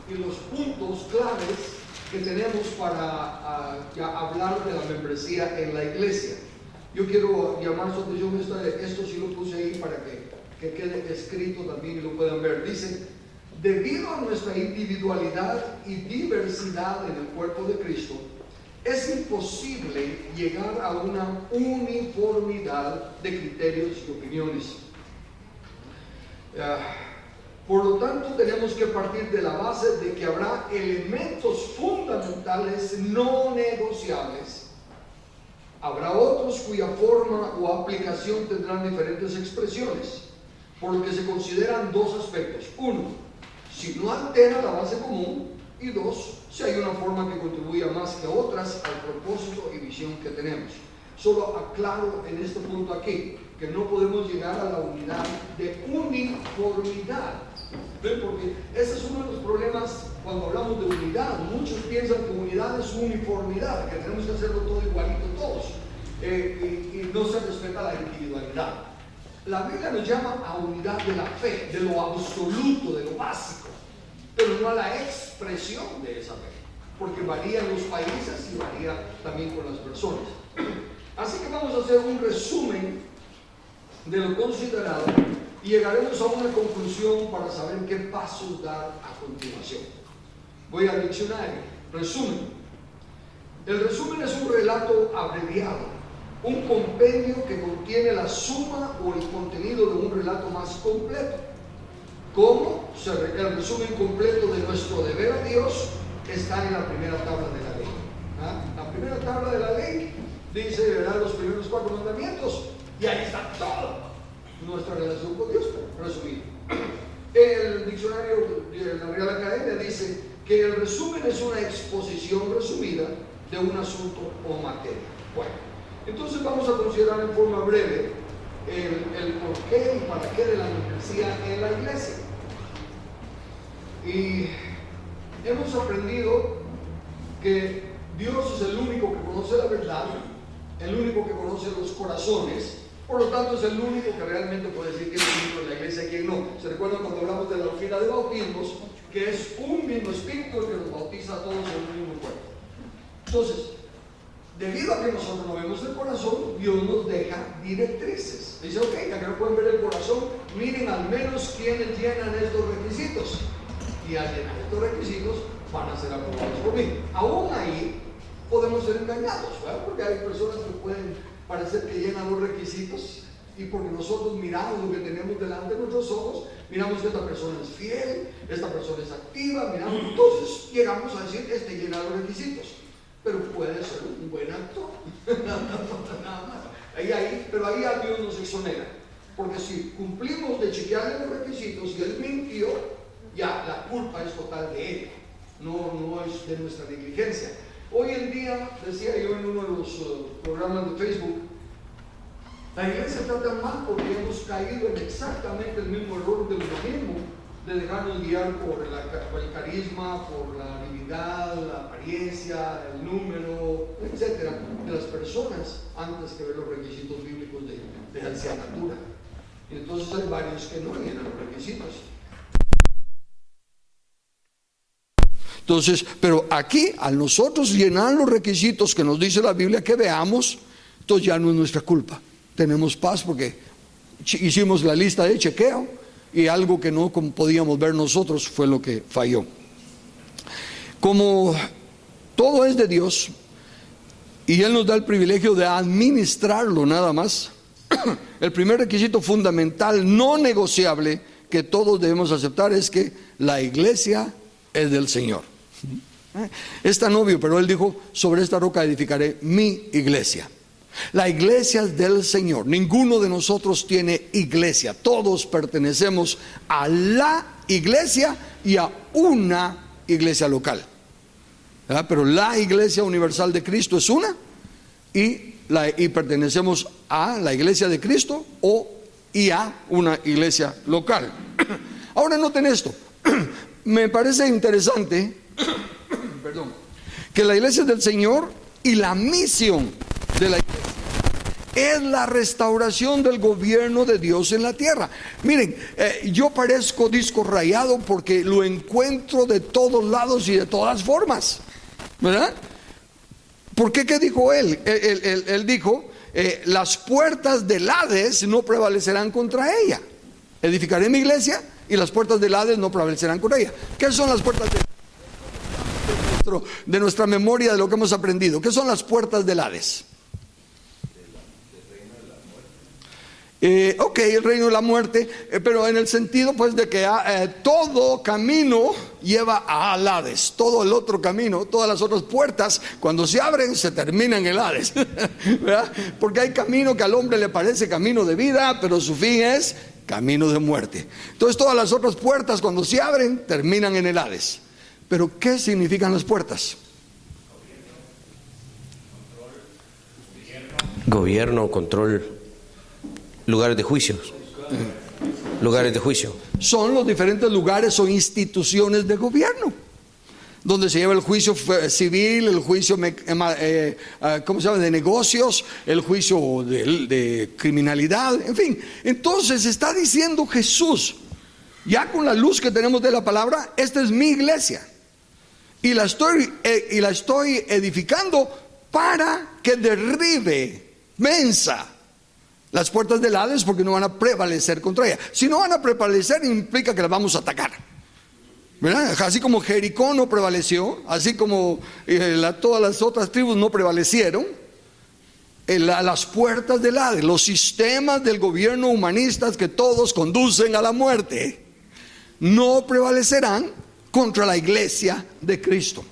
y los puntos claves que tenemos para hablar de la membresía en la iglesia. Yo quiero llamar su atención, esto sí lo puse ahí para que quede escrito también y lo puedan ver. Dice: debido a nuestra individualidad y diversidad en el cuerpo de Cristo, es imposible llegar a una uniformidad de criterios y opiniones. Por lo tanto, tenemos que partir de la base de que habrá elementos fundamentales no negociables. Habrá otros cuya forma o aplicación tendrán diferentes expresiones, por lo que se consideran dos aspectos: uno, si no altera la base común, y dos, si hay una forma que contribuya más que otras al propósito y visión que tenemos. Solo aclaro en este punto aquí que no podemos llegar a la unidad de uniformidad. ¿Ven? Porque ese es uno de los problemas cuando hablamos de unidad. Muchos piensan que unidad es uniformidad, que tenemos que hacerlo todo igualito todos, y no se respeta la individualidad. La Biblia nos llama a unidad de la fe, de lo absoluto, de lo básico, pero no a la expresión de esa fe, porque varían los países y varía también con las personas. Así que vamos a hacer un resumen de lo considerado y llegaremos a una conclusión para saber qué pasos dar a continuación. Voy al diccionario. Resumen. El resumen es un relato abreviado, un compendio que contiene la suma o el contenido de un relato más completo. ¿Cómo? El resumen completo de nuestro deber a Dios está en la primera tabla de la ley. La primera tabla de la ley dice, ¿verdad?, los primeros 4 mandamientos, y ahí está toda nuestra relación con Dios, resumido. El diccionario de la Real Academia dice que el resumen es una exposición resumida de un asunto o materia. Bueno, entonces vamos a considerar en forma breve el por qué y para qué de la membresía en la iglesia. Y hemos aprendido que Dios es el único que conoce la verdad, el único que conoce los corazones. Por lo tanto, es el único que realmente puede decir quién es miembro de la iglesia y quién no. ¿Se recuerdan cuando hablamos de la doctrina de bautismos? Que es un mismo espíritu el que nos bautiza a todos en un mismo cuerpo. Entonces, debido a que nosotros no vemos el corazón, Dios nos deja directrices. Dice, ok, ya que no pueden ver el corazón, miren al menos quienes llenan estos requisitos. Y al llenar estos requisitos, van a ser aprobados por mí. Aún ahí podemos ser engañados, ¿verdad? Porque hay personas que pueden parecer que llenan los requisitos, y porque nosotros miramos lo que tenemos delante de nuestros ojos, miramos que esta persona es fiel, esta persona es activa, miramos, entonces llegamos a decir, este llena los requisitos, pero puede ser un buen actor, nada más. Pero ahí a Dios nos exonera, porque si cumplimos de chequearle los requisitos y él mintió, ya la culpa es total de él, no es de nuestra negligencia. Hoy en día, decía yo en uno de los programas de Facebook, la iglesia está tan mal porque hemos caído en exactamente el mismo error del humanismo, de dejarnos guiar por el carisma, por la habilidad, la apariencia, el número, etcétera, de las personas, antes que ver los requisitos bíblicos de ancianatura. Y entonces hay varios que no llenan los requisitos. Entonces, pero aquí, al nosotros llenar los requisitos que nos dice la Biblia que veamos, entonces ya no es nuestra culpa. Tenemos paz porque hicimos la lista de chequeo y algo que no podíamos ver nosotros fue lo que falló. Como todo es de Dios y Él nos da el privilegio de administrarlo nada más, el primer requisito fundamental, no negociable, que todos debemos aceptar es que la iglesia es del Señor. Es tan obvio, pero Él dijo, sobre esta roca edificaré mi iglesia. La iglesia es del Señor. Ninguno de nosotros tiene iglesia. Todos pertenecemos a la iglesia y a una iglesia local, ¿verdad? Pero la iglesia universal de Cristo es una, y pertenecemos a la iglesia de Cristo y a una iglesia local. Ahora noten esto. Me parece interesante que la iglesia es del Señor y la misión de la iglesia es la restauración del gobierno de Dios en la tierra. Miren, yo parezco disco rayado porque lo encuentro de todos lados y de todas formas, ¿verdad? ¿Por qué? ¿Qué dijo él? Él dijo, las puertas del Hades no prevalecerán contra ella. Edificaré mi iglesia y las puertas del Hades no prevalecerán contra ella. ¿Qué son las puertas de nuestra memoria, de lo que hemos aprendido? ¿Qué son las puertas del Hades? El reino de la muerte, pero en el sentido pues de que todo camino lleva a Hades, todo el otro camino, todas las otras puertas cuando se abren se terminan en el Hades, ¿verdad? Porque hay camino que al hombre le parece camino de vida, pero su fin es camino de muerte. Entonces todas las otras puertas cuando se abren terminan en el Hades. Pero ¿qué significan las puertas? Gobierno, control, lugares de juicio. Lugares de juicio. Son los diferentes lugares o instituciones de gobierno donde se lleva el juicio civil, el juicio ¿cómo se llama? De negocios, el juicio de criminalidad, en fin. Entonces está diciendo Jesús, ya con la luz que tenemos de la palabra, esta es mi iglesia y la estoy edificando para que derribe, venza las puertas del Hades, porque no van a prevalecer contra ella. Si no van a prevalecer, implica que las vamos a atacar, ¿verdad? Así como Jericó no prevaleció, así como todas las otras tribus no prevalecieron, las puertas del Hades, los sistemas del gobierno humanistas que todos conducen a la muerte, no prevalecerán contra la iglesia de Cristo.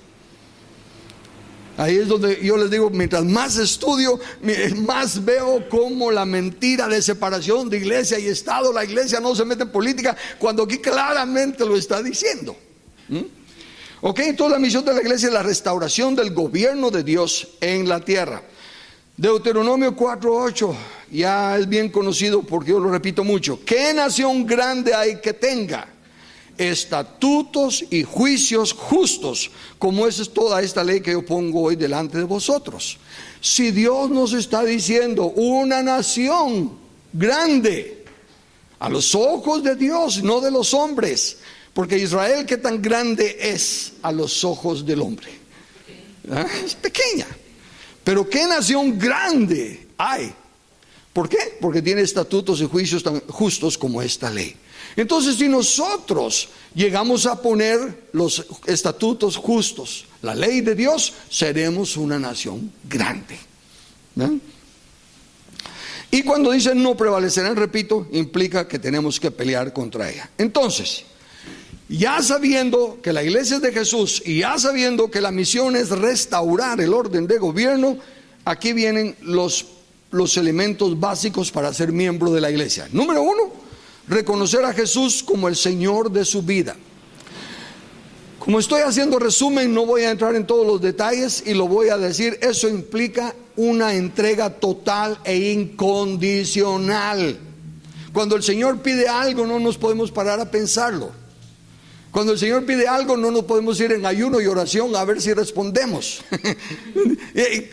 Ahí es donde yo les digo, mientras más estudio, más veo cómo la mentira de separación de iglesia y Estado, la iglesia no se mete en política, cuando aquí claramente lo está diciendo. Entonces la misión de la iglesia es la restauración del gobierno de Dios en la tierra. Deuteronomio 4:8 ya es bien conocido porque yo lo repito mucho. ¿Qué nación grande hay que tenga estatutos y juicios justos, como es toda esta ley que yo pongo hoy delante de vosotros? Si Dios nos está diciendo una nación grande a los ojos de Dios, no de los hombres, porque Israel, ¿qué tan grande es a los ojos del hombre? Es pequeña. Pero ¿qué nación grande hay? ¿Por qué? Porque tiene estatutos y juicios tan justos como esta ley. Entonces, si nosotros llegamos a poner los estatutos justos, la ley de Dios, seremos una nación grande, ¿ven? Y cuando dicen no prevalecerán, repito, implica que tenemos que pelear contra ella. Entonces, ya sabiendo que la iglesia es de Jesús y ya sabiendo que la misión es restaurar el orden de gobierno, aquí vienen los elementos básicos para ser miembro de la iglesia. Número 1, reconocer a Jesús como el Señor de su vida. Como estoy haciendo resumen, no voy a entrar en todos los detalles y lo voy a decir. Eso implica una entrega total e incondicional. Cuando el Señor pide algo, no nos podemos parar a pensarlo. Cuando el Señor pide algo, no nos podemos ir en ayuno y oración a ver si respondemos.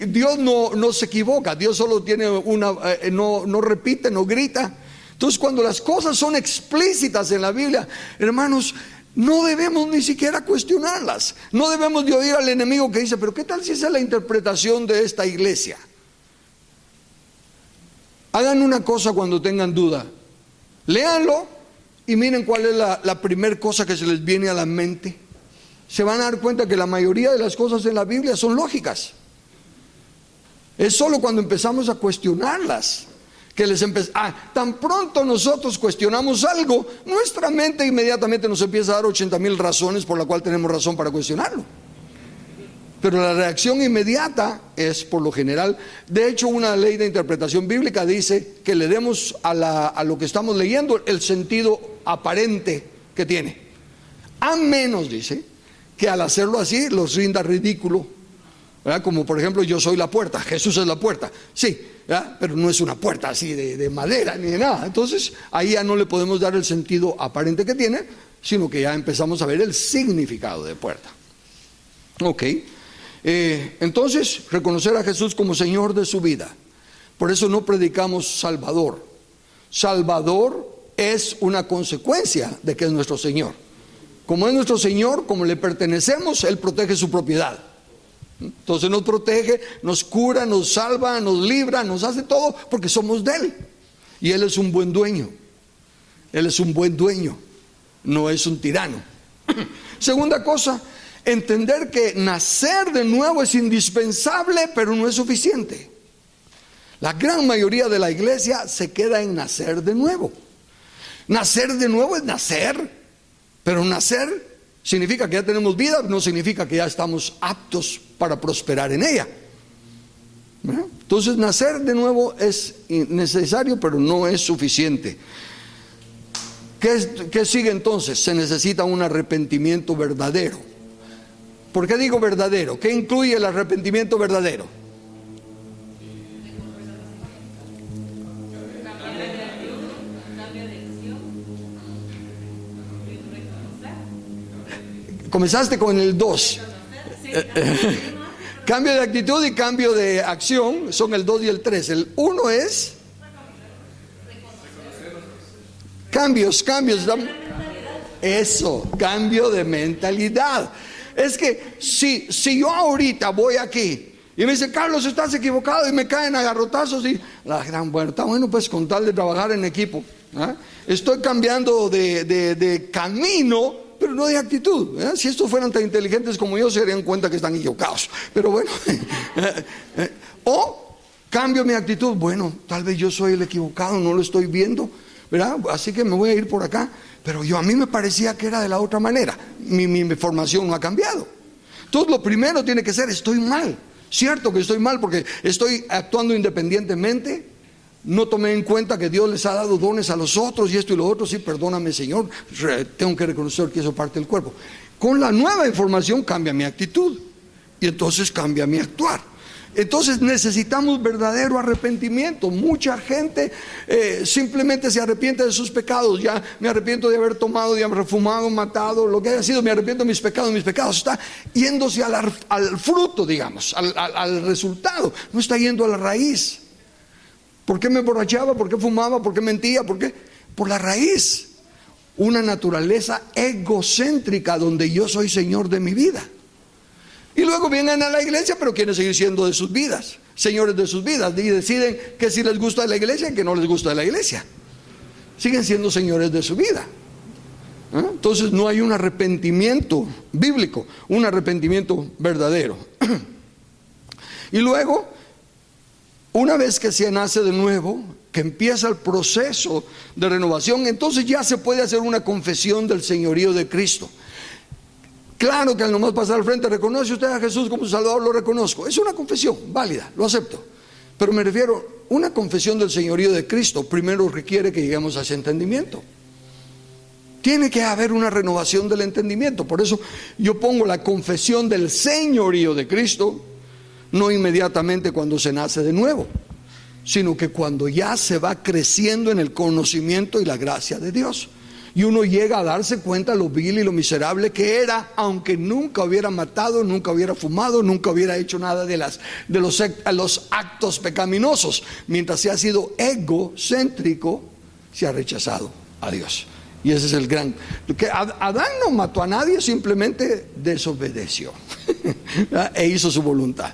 Dios no se equivoca. Dios solo tiene no repite, no grita. Entonces, cuando las cosas son explícitas en la Biblia, hermanos, no debemos ni siquiera cuestionarlas. No debemos de oír al enemigo que dice, pero ¿qué tal si esa es la interpretación de esta iglesia? Hagan una cosa cuando tengan duda. Léanlo y miren cuál es la primera cosa que se les viene a la mente. Se van a dar cuenta que la mayoría de las cosas en la Biblia son lógicas. Es solo cuando empezamos a cuestionarlas que tan pronto nosotros cuestionamos algo, nuestra mente inmediatamente nos empieza a dar 80,000 razones por la cual tenemos razón para cuestionarlo. Pero la reacción inmediata es, por lo general, de hecho, una ley de interpretación bíblica dice que le demos a lo que estamos leyendo el sentido aparente que tiene, a menos, dice, que al hacerlo así los rinda ridículo, ¿verdad? Como por ejemplo, yo soy la puerta, Jesús es la puerta, sí, ¿verdad? Pero no es una puerta así de madera ni de nada. Entonces ahí ya no le podemos dar el sentido aparente que tiene, sino que ya empezamos a ver el significado de puerta. Entonces reconocer a Jesús como Señor de su vida. Por eso no predicamos Salvador. Salvador es una consecuencia de que es nuestro Señor. Como es nuestro Señor, como le pertenecemos, Él protege su propiedad. Entonces nos protege, nos cura, nos salva, nos libra, nos hace todo porque somos de Él. Y Él es un buen dueño. Él es un buen dueño, no es un tirano. Segunda cosa, entender que nacer de nuevo es indispensable, pero no es suficiente. La gran mayoría de la iglesia se queda en nacer de nuevo. Nacer de nuevo es nacer, pero nacer significa que ya tenemos vida, no significa que ya estamos aptos para prosperar en ella. Entonces nacer de nuevo es necesario, pero no es suficiente. ¿Qué sigue entonces? Se necesita un arrepentimiento verdadero. ¿Por qué digo verdadero? ¿Qué incluye el arrepentimiento verdadero? Comenzaste con el 2. Cambio de actitud y cambio de acción son el 2 y el 3. El 1 es cambios. Eso, cambio de mentalidad. Es que si yo ahorita voy aquí y me dice, Carlos, estás equivocado, y me caen a garrotazos, y la gran, bueno, está bueno, pues con tal de trabajar en equipo, ¿eh? Estoy cambiando de camino, pero no de actitud, ¿eh? Si estos fueran tan inteligentes como yo, se darían cuenta que están equivocados. Pero bueno, o cambio mi actitud. Bueno, tal vez yo soy el equivocado, no lo estoy viendo, ¿verdad? Así que me voy a ir por acá. Pero a mí me parecía que era de la otra manera. Mi formación no ha cambiado. Entonces lo primero tiene que ser, estoy mal. Cierto que estoy mal porque estoy actuando independientemente. No tomé en cuenta que Dios les ha dado dones a los otros y esto y lo otro. Sí, perdóname, Señor, tengo que reconocer que eso es parte del cuerpo. Con la nueva información cambia mi actitud y entonces cambia mi actuar. Entonces necesitamos verdadero arrepentimiento. Mucha gente simplemente se arrepiente de sus pecados. Ya me arrepiento de haber tomado, de haber fumado, matado, lo que haya sido. Me arrepiento de mis pecados. Mis pecados está yéndose al fruto, digamos, al resultado. No está yendo a la raíz. ¿Por qué me emborrachaba? ¿Por qué fumaba? ¿Por qué mentía? ¿Por qué? Por la raíz. Una naturaleza egocéntrica donde yo soy señor de mi vida. Y luego vienen a la iglesia, pero quieren seguir siendo de sus vidas, señores de sus vidas, y deciden que si les gusta de la iglesia y que no les gusta de la iglesia. Siguen siendo señores de su vida. Entonces no hay un arrepentimiento bíblico, un arrepentimiento verdadero. Y luego, una vez que se nace de nuevo, que empieza el proceso de renovación, entonces ya se puede hacer una confesión del señorío de Cristo. Claro que al nomás pasar al frente, ¿reconoce usted a Jesús como su Salvador? Lo reconozco. Es una confesión válida, lo acepto. Pero me refiero, una confesión del señorío de Cristo primero requiere que lleguemos a ese entendimiento. Tiene que haber una renovación del entendimiento. Por eso yo pongo la confesión del señorío de Cristo, no inmediatamente cuando se nace de nuevo, sino que cuando ya se va creciendo en el conocimiento y la gracia de Dios. Y uno llega a darse cuenta lo vil y lo miserable que era, aunque nunca hubiera matado, nunca hubiera fumado, nunca hubiera hecho nada de los actos pecaminosos. Mientras se ha sido egocéntrico, se ha rechazado a Dios. Y ese es el gran... Que Adán no mató a nadie, simplemente desobedeció e hizo su voluntad.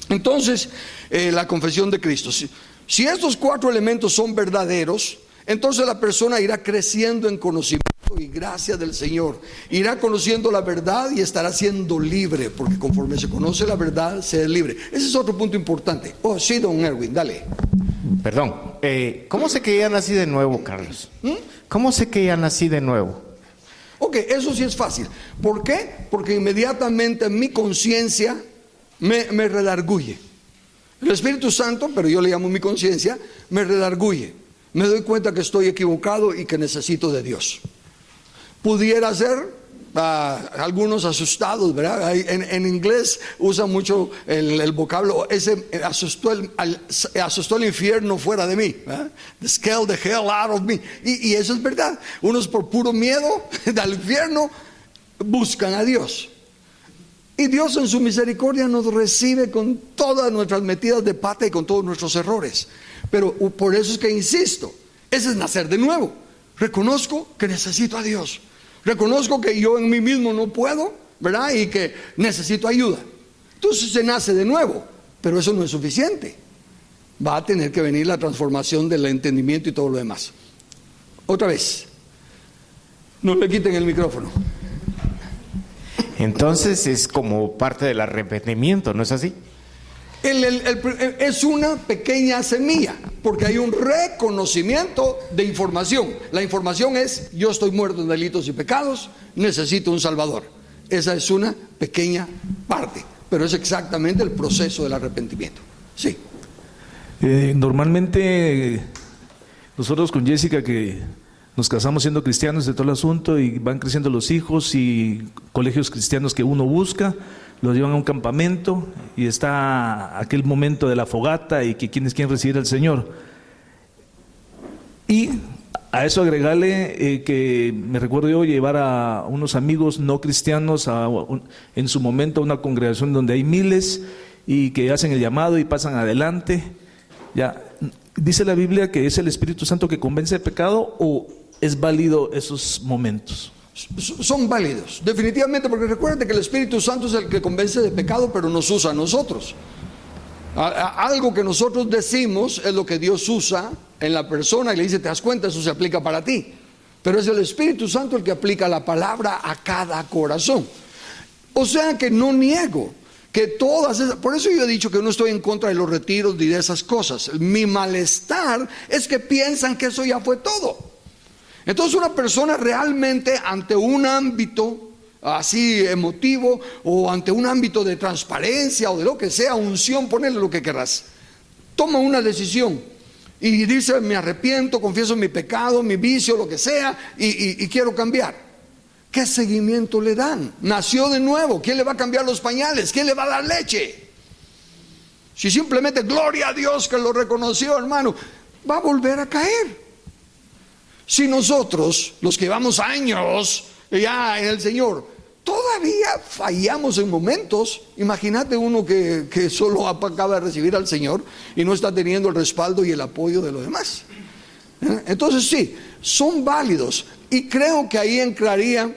Entonces, la confesión de Cristo. Si estos 4 elementos son verdaderos, entonces la persona irá creciendo en conocimiento y gracia del Señor. Irá conociendo la verdad y estará siendo libre, porque conforme se conoce la verdad, se es libre. Ese es otro punto importante. Oh, sí, don Erwin, dale. Perdón, ¿cómo sé que ya nací de nuevo, Carlos? ¿Cómo sé que ya nací de nuevo? Ok, eso sí es fácil. ¿Por qué? Porque inmediatamente mi conciencia me redarguye. El Espíritu Santo, pero yo le llamo mi conciencia, me redarguye. Me doy cuenta que estoy equivocado y que necesito de Dios. Pudiera ser algunos asustados, ¿verdad? En inglés usan mucho el vocablo, ese asustó el infierno fuera de mí, ¿verdad? Scare the hell out of me. Y eso es verdad. Unos por puro miedo del infierno buscan a Dios. Y Dios en su misericordia nos recibe con todas nuestras metidas de pata y con todos nuestros errores. Pero por eso es que insisto, ese es nacer de nuevo. Reconozco que necesito a Dios. Reconozco que yo en mí mismo no puedo, ¿verdad? Y que necesito ayuda. Entonces se nace de nuevo, pero eso no es suficiente. Va a tener que venir la transformación del entendimiento y todo lo demás. Otra vez, no le quiten el micrófono. Entonces es como parte del arrepentimiento, ¿no es así? Es una pequeña semilla, porque hay un reconocimiento de información. La información es: yo estoy muerto en delitos y pecados, necesito un Salvador. Esa es una pequeña parte, pero es exactamente el proceso del arrepentimiento. Sí. Normalmente nosotros con Jessica, que nos casamos siendo cristianos de todo el asunto, y van creciendo los hijos y colegios cristianos que uno busca, los llevan a un campamento y está aquel momento de la fogata y que quienes quieren recibir al Señor. Y a eso agregarle que me recuerdo yo llevar a unos amigos no cristianos en su momento a una congregación donde hay miles y que hacen el llamado y pasan adelante. Ya, ¿dice la Biblia que es el Espíritu Santo que convence de pecado o es válido esos momentos? Son válidos, definitivamente, porque recuerden que el Espíritu Santo es el que convence de pecado, pero nos usa a nosotros. Algo que nosotros decimos es lo que Dios usa en la persona y le dice: te das cuenta, eso se aplica para ti. Pero es el Espíritu Santo el que aplica la palabra a cada corazón. O sea que no niego que todas esas, por eso yo he dicho que no estoy en contra de los retiros ni de esas cosas. Mi malestar es que piensan que eso ya fue todo. Entonces una persona realmente ante un ámbito así emotivo o ante un ámbito de transparencia o de lo que sea, unción, ponele lo que querrás, toma una decisión y dice: me arrepiento, confieso mi pecado, mi vicio, lo que sea, y quiero cambiar. ¿Qué seguimiento le dan? Nació de nuevo. ¿Quién le va a cambiar los pañales? ¿Quién le va a dar leche? Si simplemente gloria a Dios que lo reconoció, hermano, va a volver a caer. Si nosotros, los que llevamos años ya en el Señor, todavía fallamos en momentos, imagínate uno que solo acaba de recibir al Señor y no está teniendo el respaldo y el apoyo de los demás. Entonces sí, son válidos, y creo que ahí entraría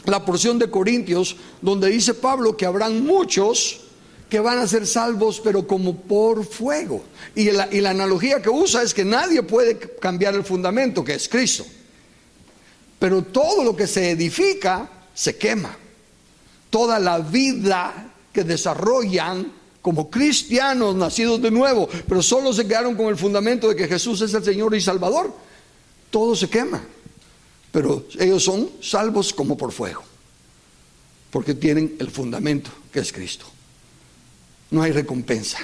la porción de Corintios donde dice Pablo que habrán muchos que van a ser salvos, pero como por fuego. Y la analogía que usa es que nadie puede cambiar el fundamento, que es Cristo. Pero todo lo que se edifica se quema. Toda la vida que desarrollan como cristianos nacidos de nuevo, pero solo se quedaron con el fundamento de que Jesús es el Señor y Salvador, todo se quema. Pero ellos son salvos como por fuego, porque tienen el fundamento que es Cristo. No hay recompensa,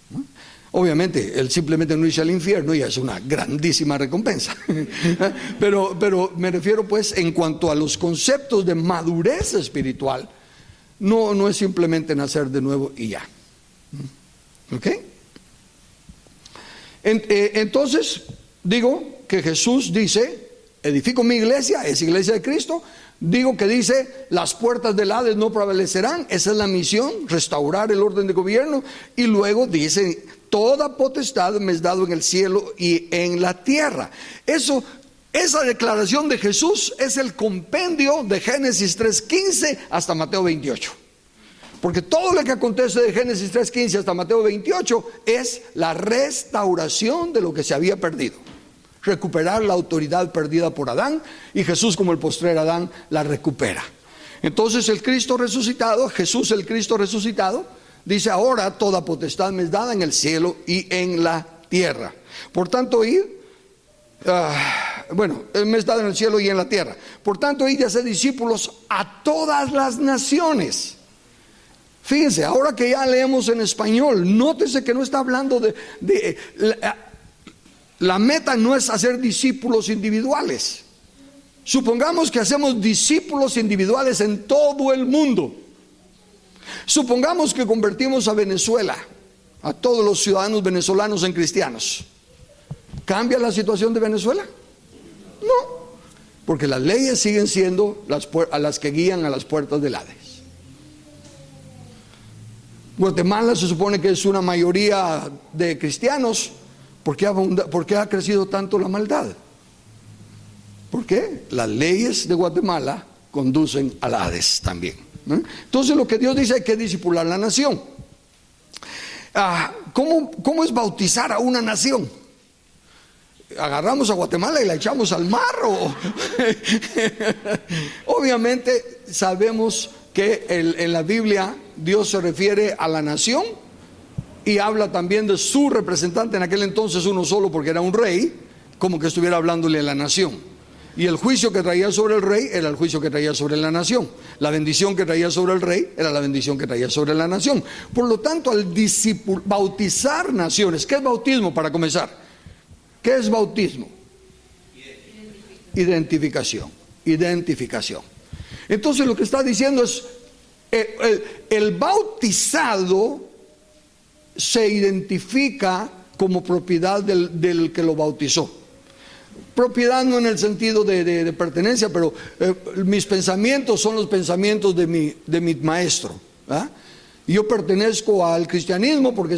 ¿no? Obviamente, él simplemente no irse al infierno ya es una grandísima recompensa. pero me refiero pues en cuanto a los conceptos de madurez espiritual, no es simplemente nacer de nuevo y ya. ¿Ok? Entonces, digo que Jesús dice: edifico mi iglesia, es iglesia de Cristo. Digo que dice: las puertas del Hades no prevalecerán. Esa es la misión, restaurar el orden de gobierno. Y luego dice: toda potestad me es dado en el cielo y en la tierra. Esa declaración de Jesús es el compendio de Génesis 3:15 hasta Mateo 28. Porque todo lo que acontece de Génesis 3:15 hasta Mateo 28 es la restauración de lo que se había perdido. Recuperar la autoridad perdida por Adán, y Jesús, como el postrer Adán, la recupera. Entonces el Cristo resucitado, Jesús el Cristo resucitado, dice: ahora toda potestad me es dada en el cielo y en la tierra. Por tanto, me es dada en el cielo y en la tierra. Por tanto, id y haced discípulos a todas las naciones. Fíjense, ahora que ya leemos en español, nótese que no está hablando la meta no es hacer discípulos individuales. Supongamos que hacemos discípulos individuales en todo el mundo. Supongamos que convertimos a Venezuela, a todos los ciudadanos venezolanos, en cristianos. ¿Cambia la situación de Venezuela? No, porque las leyes siguen siendo las que guían a las puertas del Hades. Guatemala se supone que es una mayoría de cristianos. ¿Por qué ha crecido tanto la maldad? ¿Por qué? Las leyes de Guatemala conducen al Hades también, ¿no? Entonces lo que Dios dice, hay que discipular la nación. ¿Cómo es bautizar a una nación? ¿Agarramos a Guatemala y la echamos al mar? Obviamente sabemos que en la Biblia Dios se refiere a la nación y habla también de su representante, en aquel entonces uno solo porque era un rey, como que estuviera hablándole a la nación. Y el juicio que traía sobre el rey era el juicio que traía sobre la nación. La bendición que traía sobre el rey era la bendición que traía sobre la nación. Por lo tanto, al bautizar naciones, ¿qué es bautismo para comenzar? ¿Qué es bautismo? Identificación. Identificación. Entonces lo que está diciendo es, el bautizado se identifica como propiedad del que lo bautizó. Propiedad no en el sentido de pertenencia, pero mis pensamientos son los pensamientos de mi maestro, ¿ah? Yo pertenezco al cristianismo porque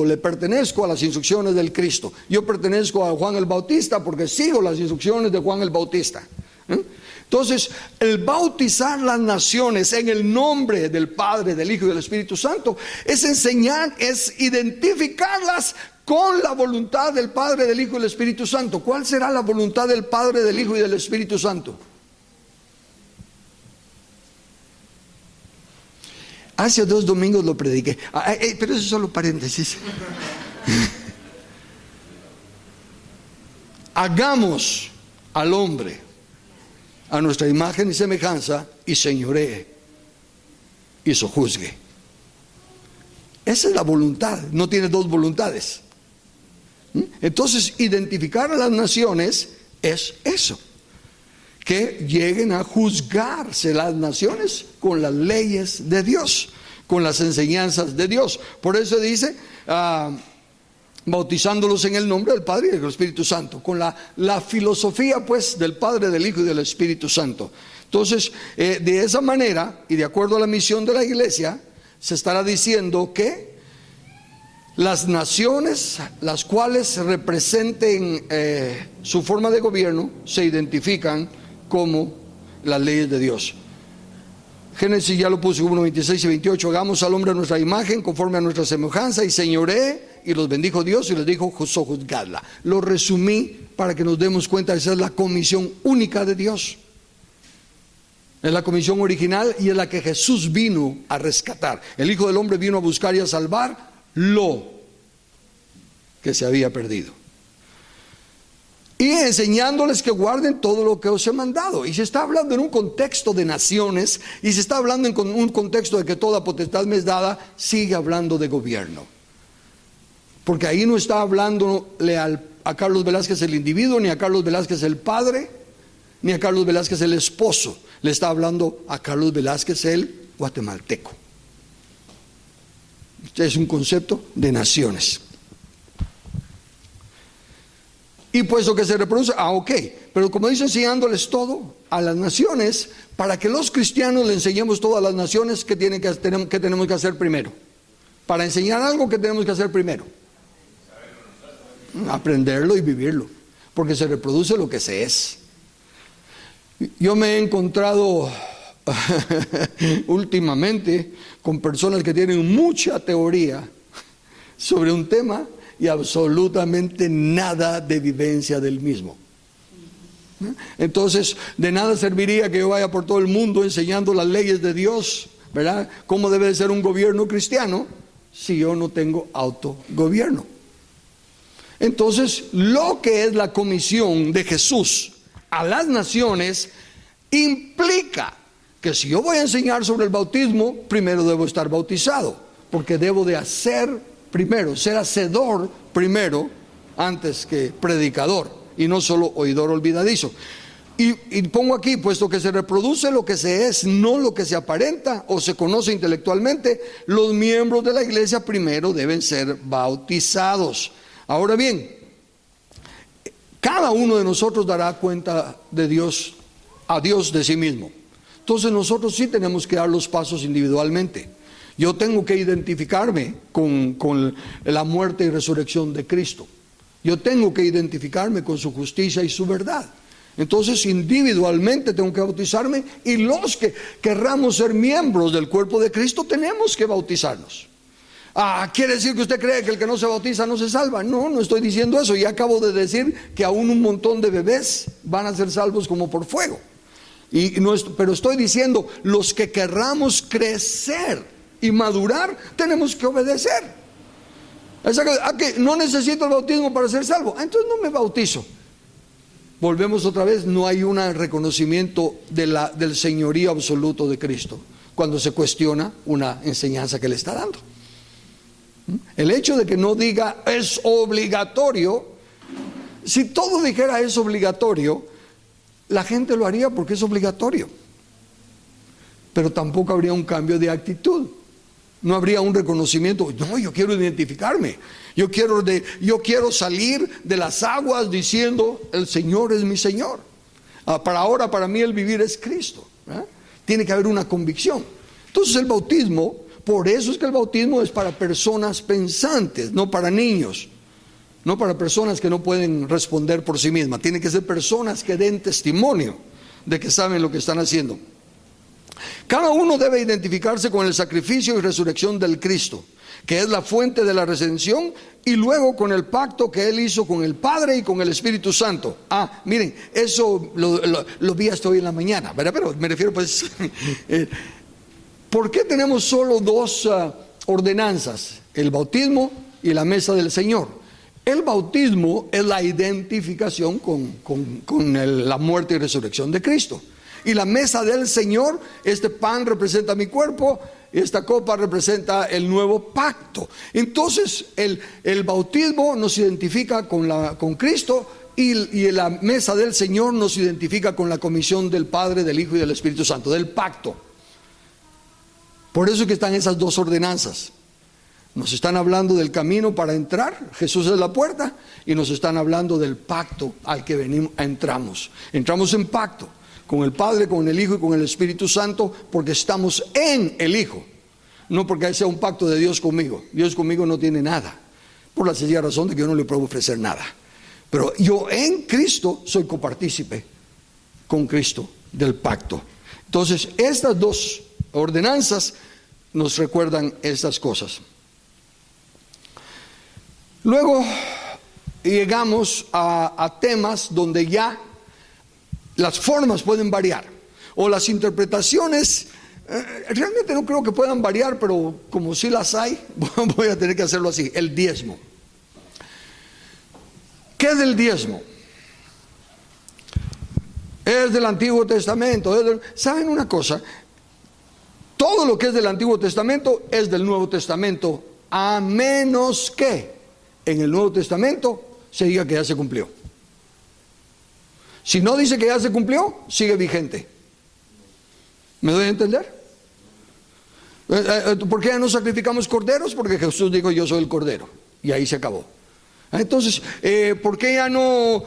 le pertenezco a las instrucciones del Cristo. Yo pertenezco a Juan el Bautista porque sigo las instrucciones de Juan el Bautista, ¿eh? Entonces, el bautizar las naciones en el nombre del Padre, del Hijo y del Espíritu Santo es enseñar, es identificarlas con la voluntad del Padre, del Hijo y del Espíritu Santo. ¿Cuál será la voluntad del Padre, del Hijo y del Espíritu Santo? Hace 2 domingos lo prediqué, pero eso es solo paréntesis. Hagamos al hombre a nuestra imagen y semejanza y señoree y sojuzgue. Esa es la voluntad, no tiene 2 voluntades. Entonces, identificar a las naciones es eso, que lleguen a juzgarse las naciones con las leyes de Dios, con las enseñanzas de Dios. Por eso dice, bautizándolos en el nombre del Padre y del Espíritu Santo, con la filosofía pues del Padre, del Hijo y del Espíritu Santo. Entonces, de esa manera y de acuerdo a la misión de la iglesia, se estará diciendo que las naciones, las cuales representen su forma de gobierno, se identifican como las leyes de Dios. Génesis ya lo puse, 1, 26 y 28. Hagamos al hombre a nuestra imagen, conforme a nuestra semejanza, y señoree, y los bendijo Dios, y les dijo, sojuzgadla. Lo resumí para que nos demos cuenta, esa es la comisión única de Dios. Es la comisión original y es la que Jesús vino a rescatar. El Hijo del Hombre vino a buscar y a salvar lo que se había perdido, y enseñándoles que guarden todo lo que os he mandado. Y se está hablando en un contexto de naciones, y se está hablando en un contexto de que toda potestad me es dada. Sigue hablando de gobierno, porque ahí no está hablándole a Carlos Velázquez el individuo, ni a Carlos Velázquez el padre, ni a Carlos Velázquez el esposo. Le está hablando a Carlos Velázquez el guatemalteco. Este es un concepto de naciones. Y puesto que se reproduce, ok, pero como dice, enseñándoles todo a las naciones, para que los cristianos le enseñemos todo a las naciones, ¿qué tenemos que hacer primero? Para enseñar algo, ¿qué tenemos que hacer primero? Aprenderlo y vivirlo, porque se reproduce lo que se es. Yo me he encontrado últimamente con personas que tienen mucha teoría sobre un tema y absolutamente nada de vivencia del mismo. Entonces, de nada serviría que yo vaya por todo el mundo enseñando las leyes de Dios, ¿verdad? Cómo debe de ser un gobierno cristiano, si yo no tengo autogobierno. Entonces, lo que es la comisión de Jesús a las naciones implica que si yo voy a enseñar sobre el bautismo, primero debo estar bautizado, porque debo de hacer primero, ser hacedor primero antes que predicador, y no solo oidor olvidadizo. Y pongo aquí, puesto que se reproduce lo que se es, no lo que se aparenta o se conoce intelectualmente, los miembros de la iglesia primero deben ser bautizados. Ahora bien, cada uno de nosotros dará cuenta de Dios, a Dios de sí mismo. Entonces nosotros sí tenemos que dar los pasos individualmente. Yo tengo que identificarme con la muerte y resurrección de Cristo. Yo tengo que identificarme con su justicia y su verdad. Entonces, individualmente tengo que bautizarme, y los que querramos ser miembros del cuerpo de Cristo tenemos que bautizarnos. ¿Quiere decir que usted cree que el que no se bautiza no se salva? No, no estoy diciendo eso. Ya acabo de decir que aún un montón de bebés van a ser salvos como por fuego. Pero estoy diciendo, los que querramos crecer y madurar, tenemos que obedecer. Que no necesito el bautismo para ser salvo, entonces no me bautizo. Volvemos otra vez, no hay un reconocimiento del señorío absoluto de Cristo cuando se cuestiona una enseñanza que le está dando. El hecho de que no diga es obligatorio, si todo dijera es obligatorio, la gente lo haría porque es obligatorio, pero tampoco habría un cambio de actitud. No habría un reconocimiento. No, yo quiero identificarme. Yo quiero salir de las aguas diciendo el Señor es mi Señor. Para mí el vivir es Cristo. Tiene que haber una convicción. Entonces el bautismo, por eso es que el bautismo es para personas pensantes, no para niños, no para personas que no pueden responder por sí mismas. Tienen que ser personas que den testimonio de que saben lo que están haciendo. Cada uno debe identificarse con el sacrificio y resurrección del Cristo, que es la fuente de la redención, y luego con el pacto que Él hizo con el Padre y con el Espíritu Santo. Miren, eso lo vi hasta hoy en la mañana, ¿verdad? Pero me refiero pues, ¿por qué tenemos solo dos ordenanzas? El bautismo y la mesa del Señor. El bautismo es la identificación con la muerte y resurrección de Cristo. Y la mesa del Señor, este pan representa mi cuerpo, esta copa representa el nuevo pacto. Entonces el bautismo nos identifica con Cristo, y la mesa del Señor nos identifica con la comisión del Padre, del Hijo y del Espíritu Santo, del pacto. Por eso es que están esas dos ordenanzas. Nos están hablando del camino para entrar, Jesús es la puerta, y nos están hablando del pacto al que entramos. Entramos en pacto con el Padre, con el Hijo y con el Espíritu Santo, porque estamos en el Hijo, no porque sea un pacto de Dios conmigo. Dios conmigo no tiene nada, por la sencilla razón de que yo no le puedo ofrecer nada. Pero yo en Cristo soy copartícipe con Cristo del pacto. Entonces estas dos ordenanzas nos recuerdan estas cosas. Luego llegamos a temas donde ya las formas pueden variar, o las interpretaciones realmente no creo que puedan variar, pero como sí las hay, voy a tener que hacerlo así. El diezmo. ¿Qué es el diezmo? Es del Antiguo Testamento. ¿Saben una cosa? Todo lo que es del Antiguo Testamento es del Nuevo Testamento, a menos que en el Nuevo Testamento se diga que ya se cumplió. Si no dice que ya se cumplió, sigue vigente. ¿Me doy a entender? ¿Por qué ya no sacrificamos corderos? Porque Jesús dijo yo soy el cordero, y ahí se acabó. Entonces, ¿por qué ya no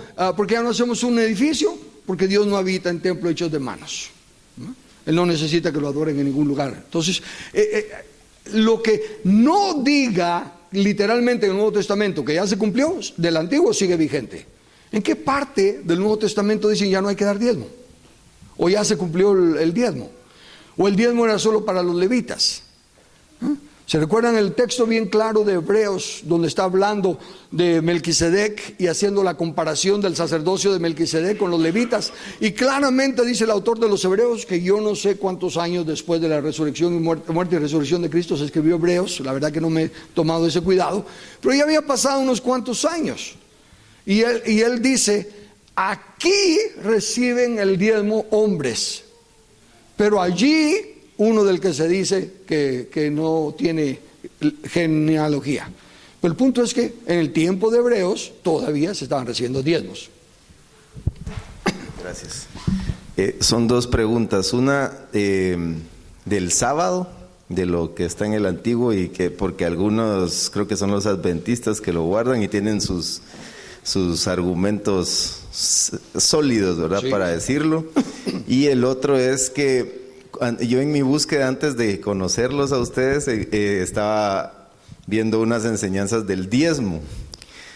hacemos un edificio? Porque Dios no habita en templos hechos de manos. Él no necesita que lo adoren en ningún lugar. Entonces, lo que no diga literalmente en el Nuevo Testamento que ya se cumplió, del Antiguo sigue vigente. ¿En qué parte del Nuevo Testamento dicen ya no hay que dar diezmo? ¿O ya se cumplió el diezmo? ¿O el diezmo era solo para los levitas? ¿Se recuerdan el texto bien claro de Hebreos, donde está hablando de Melquisedec y haciendo la comparación del sacerdocio de Melquisedec con los levitas? Y claramente dice el autor de los Hebreos, que yo no sé cuántos años después de la resurrección y muerte y resurrección de Cristo se escribió Hebreos, la verdad que no me he tomado ese cuidado, pero ya había pasado unos cuantos años. Y él dice, aquí reciben el diezmo hombres, pero allí uno del que se dice que no tiene genealogía. Pero el punto es que en el tiempo de Hebreos todavía se estaban recibiendo diezmos. Gracias. Son dos preguntas. Una del sábado, de lo que está en el Antiguo, y que porque algunos creo que son los adventistas que lo guardan y tienen sus argumentos sólidos, ¿verdad? Sí. Para decirlo. Y el otro es que yo en mi búsqueda antes de conocerlos a ustedes estaba viendo unas enseñanzas del diezmo.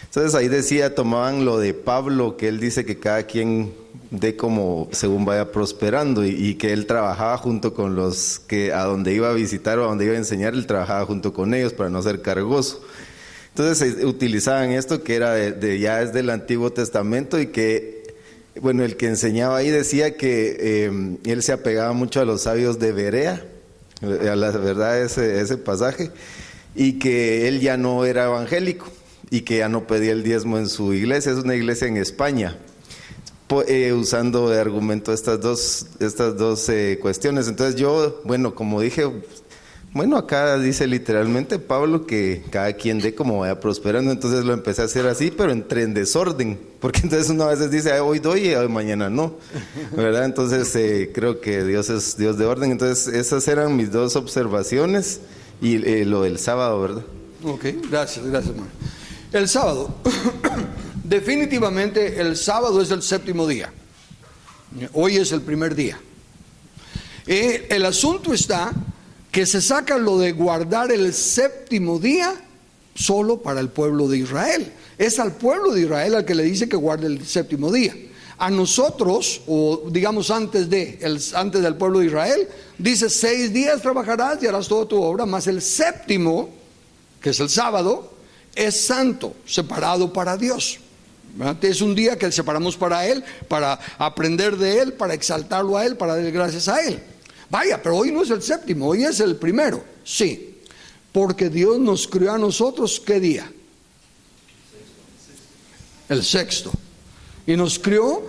Entonces ahí tomaban lo de Pablo, que él dice que cada quien dé como según vaya prosperando, y que él trabajaba junto con los que a donde iba a visitar o a donde iba a enseñar, él trabajaba junto con ellos para no ser cargoso. Entonces utilizaban esto que era ya es del Antiguo Testamento, y que, bueno, el que enseñaba ahí decía que él se apegaba mucho a los sabios de Berea, a la verdad ese pasaje, y que él ya no era evangélico y que ya no pedía el diezmo en su iglesia. Es una iglesia en España, usando de argumento estas dos cuestiones. Entonces yo, bueno, como dije, bueno, acá dice literalmente Pablo que cada quien dé como vaya prosperando. Entonces lo empecé a hacer así, pero en desorden, porque entonces uno a veces dice, hoy doy y mañana no, ¿verdad? Entonces creo que Dios es Dios de orden. Entonces esas eran mis dos observaciones, y lo del sábado, ¿verdad? Ok, gracias, hermano. El sábado, definitivamente el sábado es el séptimo día. Hoy es el primer día. El asunto está que se saca lo de guardar el séptimo día solo para el pueblo de Israel. Es al pueblo de Israel al que le dice que guarde el séptimo día. A nosotros, o digamos antes del pueblo de Israel, dice 6 días trabajarás y harás toda tu obra, más el séptimo, que es el sábado, es santo, separado para Dios. ¿Verdad? Es un día que separamos para Él, para aprender de Él, para exaltarlo a Él, para dar gracias a Él. Vaya, pero hoy no es el séptimo, hoy es el primero. Sí, porque Dios nos crió a nosotros, ¿qué día? El sexto. Y nos crió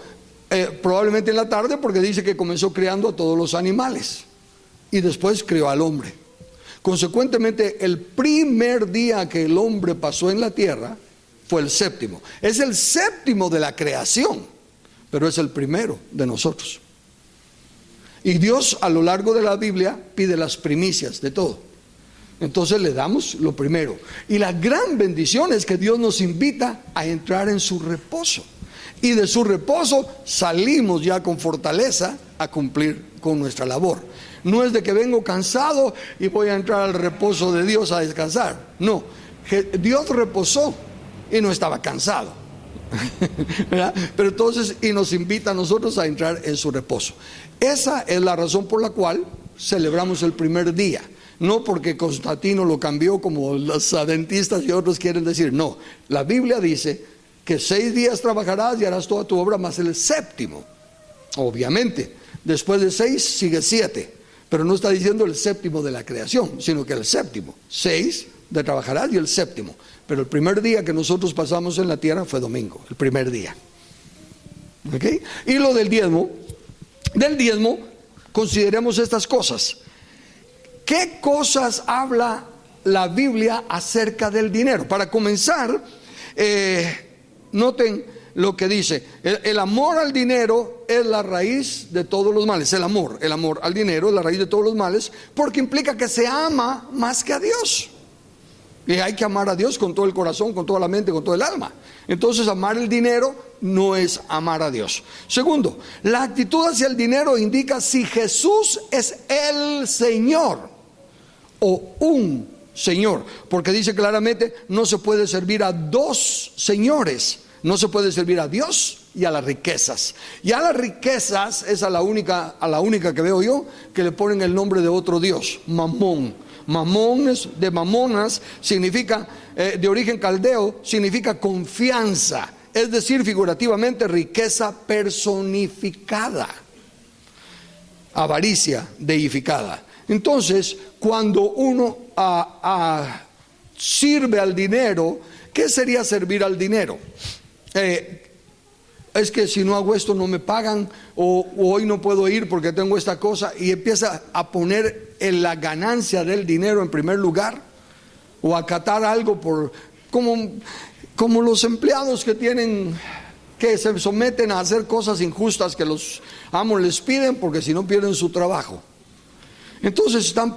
probablemente en la tarde, porque dice que comenzó criando a todos los animales y después crió al hombre. Consecuentemente, el primer día que el hombre pasó en la tierra fue el séptimo. Es el séptimo de la creación, pero es el primero de nosotros. Y Dios a lo largo de la Biblia pide las primicias de todo. Entonces le damos lo primero. Y la gran bendición es que Dios nos invita a entrar en su reposo. Y de su reposo salimos ya con fortaleza a cumplir con nuestra labor. No es de que vengo cansado y voy a entrar al reposo de Dios a descansar. No, Dios reposó y no estaba cansado. ¿Verdad? Pero entonces, y nos invita a nosotros a entrar en su reposo. Esa es la razón por la cual celebramos el primer día. No porque Constantino lo cambió como los adventistas y otros quieren decir. No, la Biblia dice que 6 días trabajarás y harás toda tu obra, más el séptimo. Obviamente, después de 6 sigue 7. Pero no está diciendo el séptimo de la creación, sino que el séptimo. 6 de trabajarás y el séptimo. Pero el primer día que nosotros pasamos en la tierra fue domingo, el primer día. ¿Ok? Y lo del diezmo, consideremos estas cosas. ¿Qué cosas habla la Biblia acerca del dinero? Para comenzar, noten lo que dice. El amor al dinero es la raíz de todos los males. El amor al dinero es la raíz de todos los males, porque implica que se ama más que a Dios. Y hay que amar a Dios con todo el corazón, con toda la mente, con todo el alma. Entonces amar el dinero no es amar a Dios. Segundo, la actitud hacia el dinero indica si Jesús es el Señor o un Señor, porque dice claramente no se puede servir a dos señores. No se puede servir a Dios y a las riquezas. Y a las riquezas es a la única que veo yo que le ponen el nombre de otro Dios, Mamón. Mamón es de mamonas, significa, de origen caldeo, significa confianza. Es decir, figurativamente, riqueza personificada. Avaricia deificada. Entonces, cuando uno sirve al dinero, ¿qué sería servir al dinero? Es que si no hago esto no me pagan, o hoy no puedo ir porque tengo esta cosa, y empieza a poner en la ganancia del dinero en primer lugar, o acatar algo como los empleados que se someten a hacer cosas injustas que los amos les piden, porque si no pierden su trabajo. Entonces están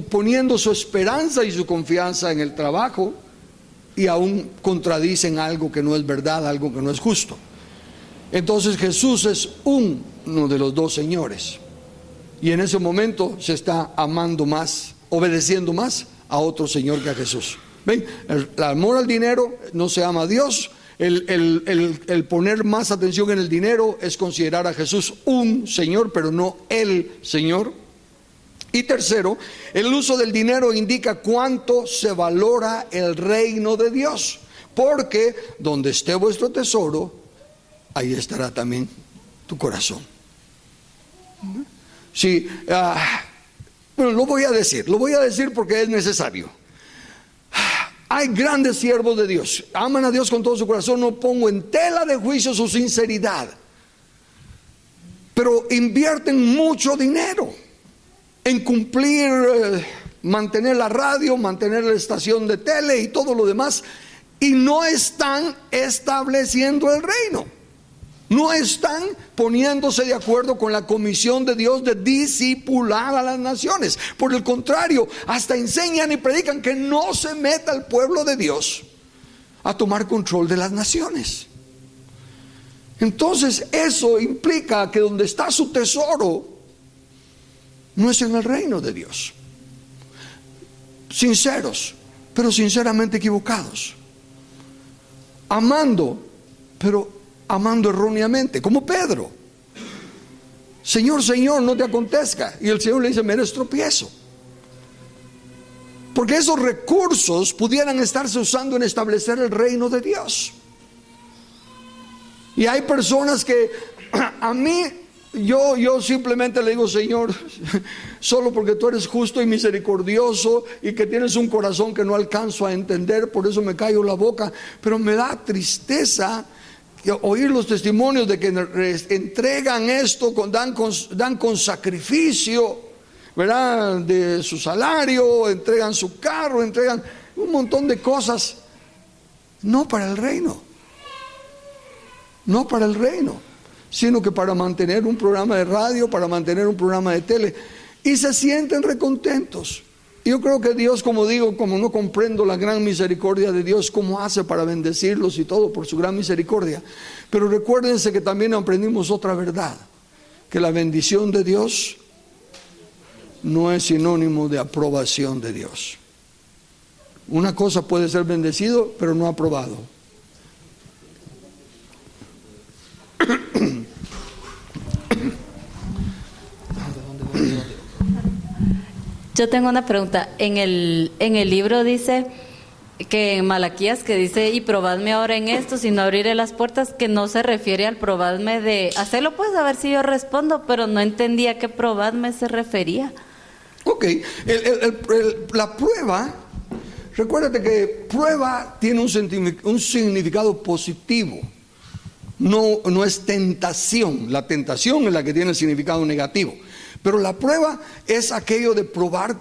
poniendo su esperanza y su confianza en el trabajo, y aún contradicen algo que no es verdad, algo que no es justo. Entonces Jesús es uno de los dos señores. Y en ese momento se está amando más, obedeciendo más a otro Señor que a Jesús. ¿Ven? El amor al dinero no se ama a Dios. El poner más atención en el dinero es considerar a Jesús un Señor, pero no el Señor. Y tercero, el uso del dinero indica cuánto se valora el reino de Dios. Porque donde esté vuestro tesoro, ahí estará también tu corazón. Sí, bueno, lo voy a decir porque es necesario. Hay grandes siervos de Dios, aman a Dios con todo su corazón, no pongo en tela de juicio su sinceridad, pero invierten mucho dinero en cumplir, mantener la radio, mantener la estación de tele y todo lo demás, y no están estableciendo el reino. No están poniéndose de acuerdo con la comisión de Dios de discipular a las naciones. Por el contrario, hasta enseñan y predican que no se meta el pueblo de Dios a tomar control de las naciones. Entonces eso implica que donde está su tesoro no es en el reino de Dios. Sinceros, pero sinceramente equivocados. Amando, pero amando erróneamente, como Pedro. Señor, Señor, no te acontezca. Y el Señor le dice, me eres tropiezo. Porque esos recursos pudieran estarse usando en establecer el reino de Dios. Y hay personas que a mí, yo simplemente le digo, Señor, solo porque tú eres justo y misericordioso y que tienes un corazón que no alcanzo a entender, por eso me callo la boca. Pero me da tristeza oír los testimonios de que entregan esto, dan con sacrificio, ¿verdad?, de su salario, entregan su carro, entregan un montón de cosas, no para el reino, sino que para mantener un programa de radio, para mantener un programa de tele, y se sienten recontentos. Yo creo que Dios, como digo, como no comprendo la gran misericordia de Dios, cómo hace para bendecirlos y todo por su gran misericordia. Pero recuérdense que también aprendimos otra verdad, que la bendición de Dios no es sinónimo de aprobación de Dios. Una cosa puede ser bendecido, pero no aprobado. Yo tengo una pregunta. En el libro dice que en Malaquías, que dice, y probadme ahora en esto, sino abriré las puertas, que no se refiere al probadme de hacerlo, pues a ver si yo respondo, pero no entendía a qué probadme se refería. Ok, la prueba, recuérdate que prueba tiene un significado positivo. No es tentación. La tentación es la que tiene el significado negativo. Pero la prueba es aquello de probar.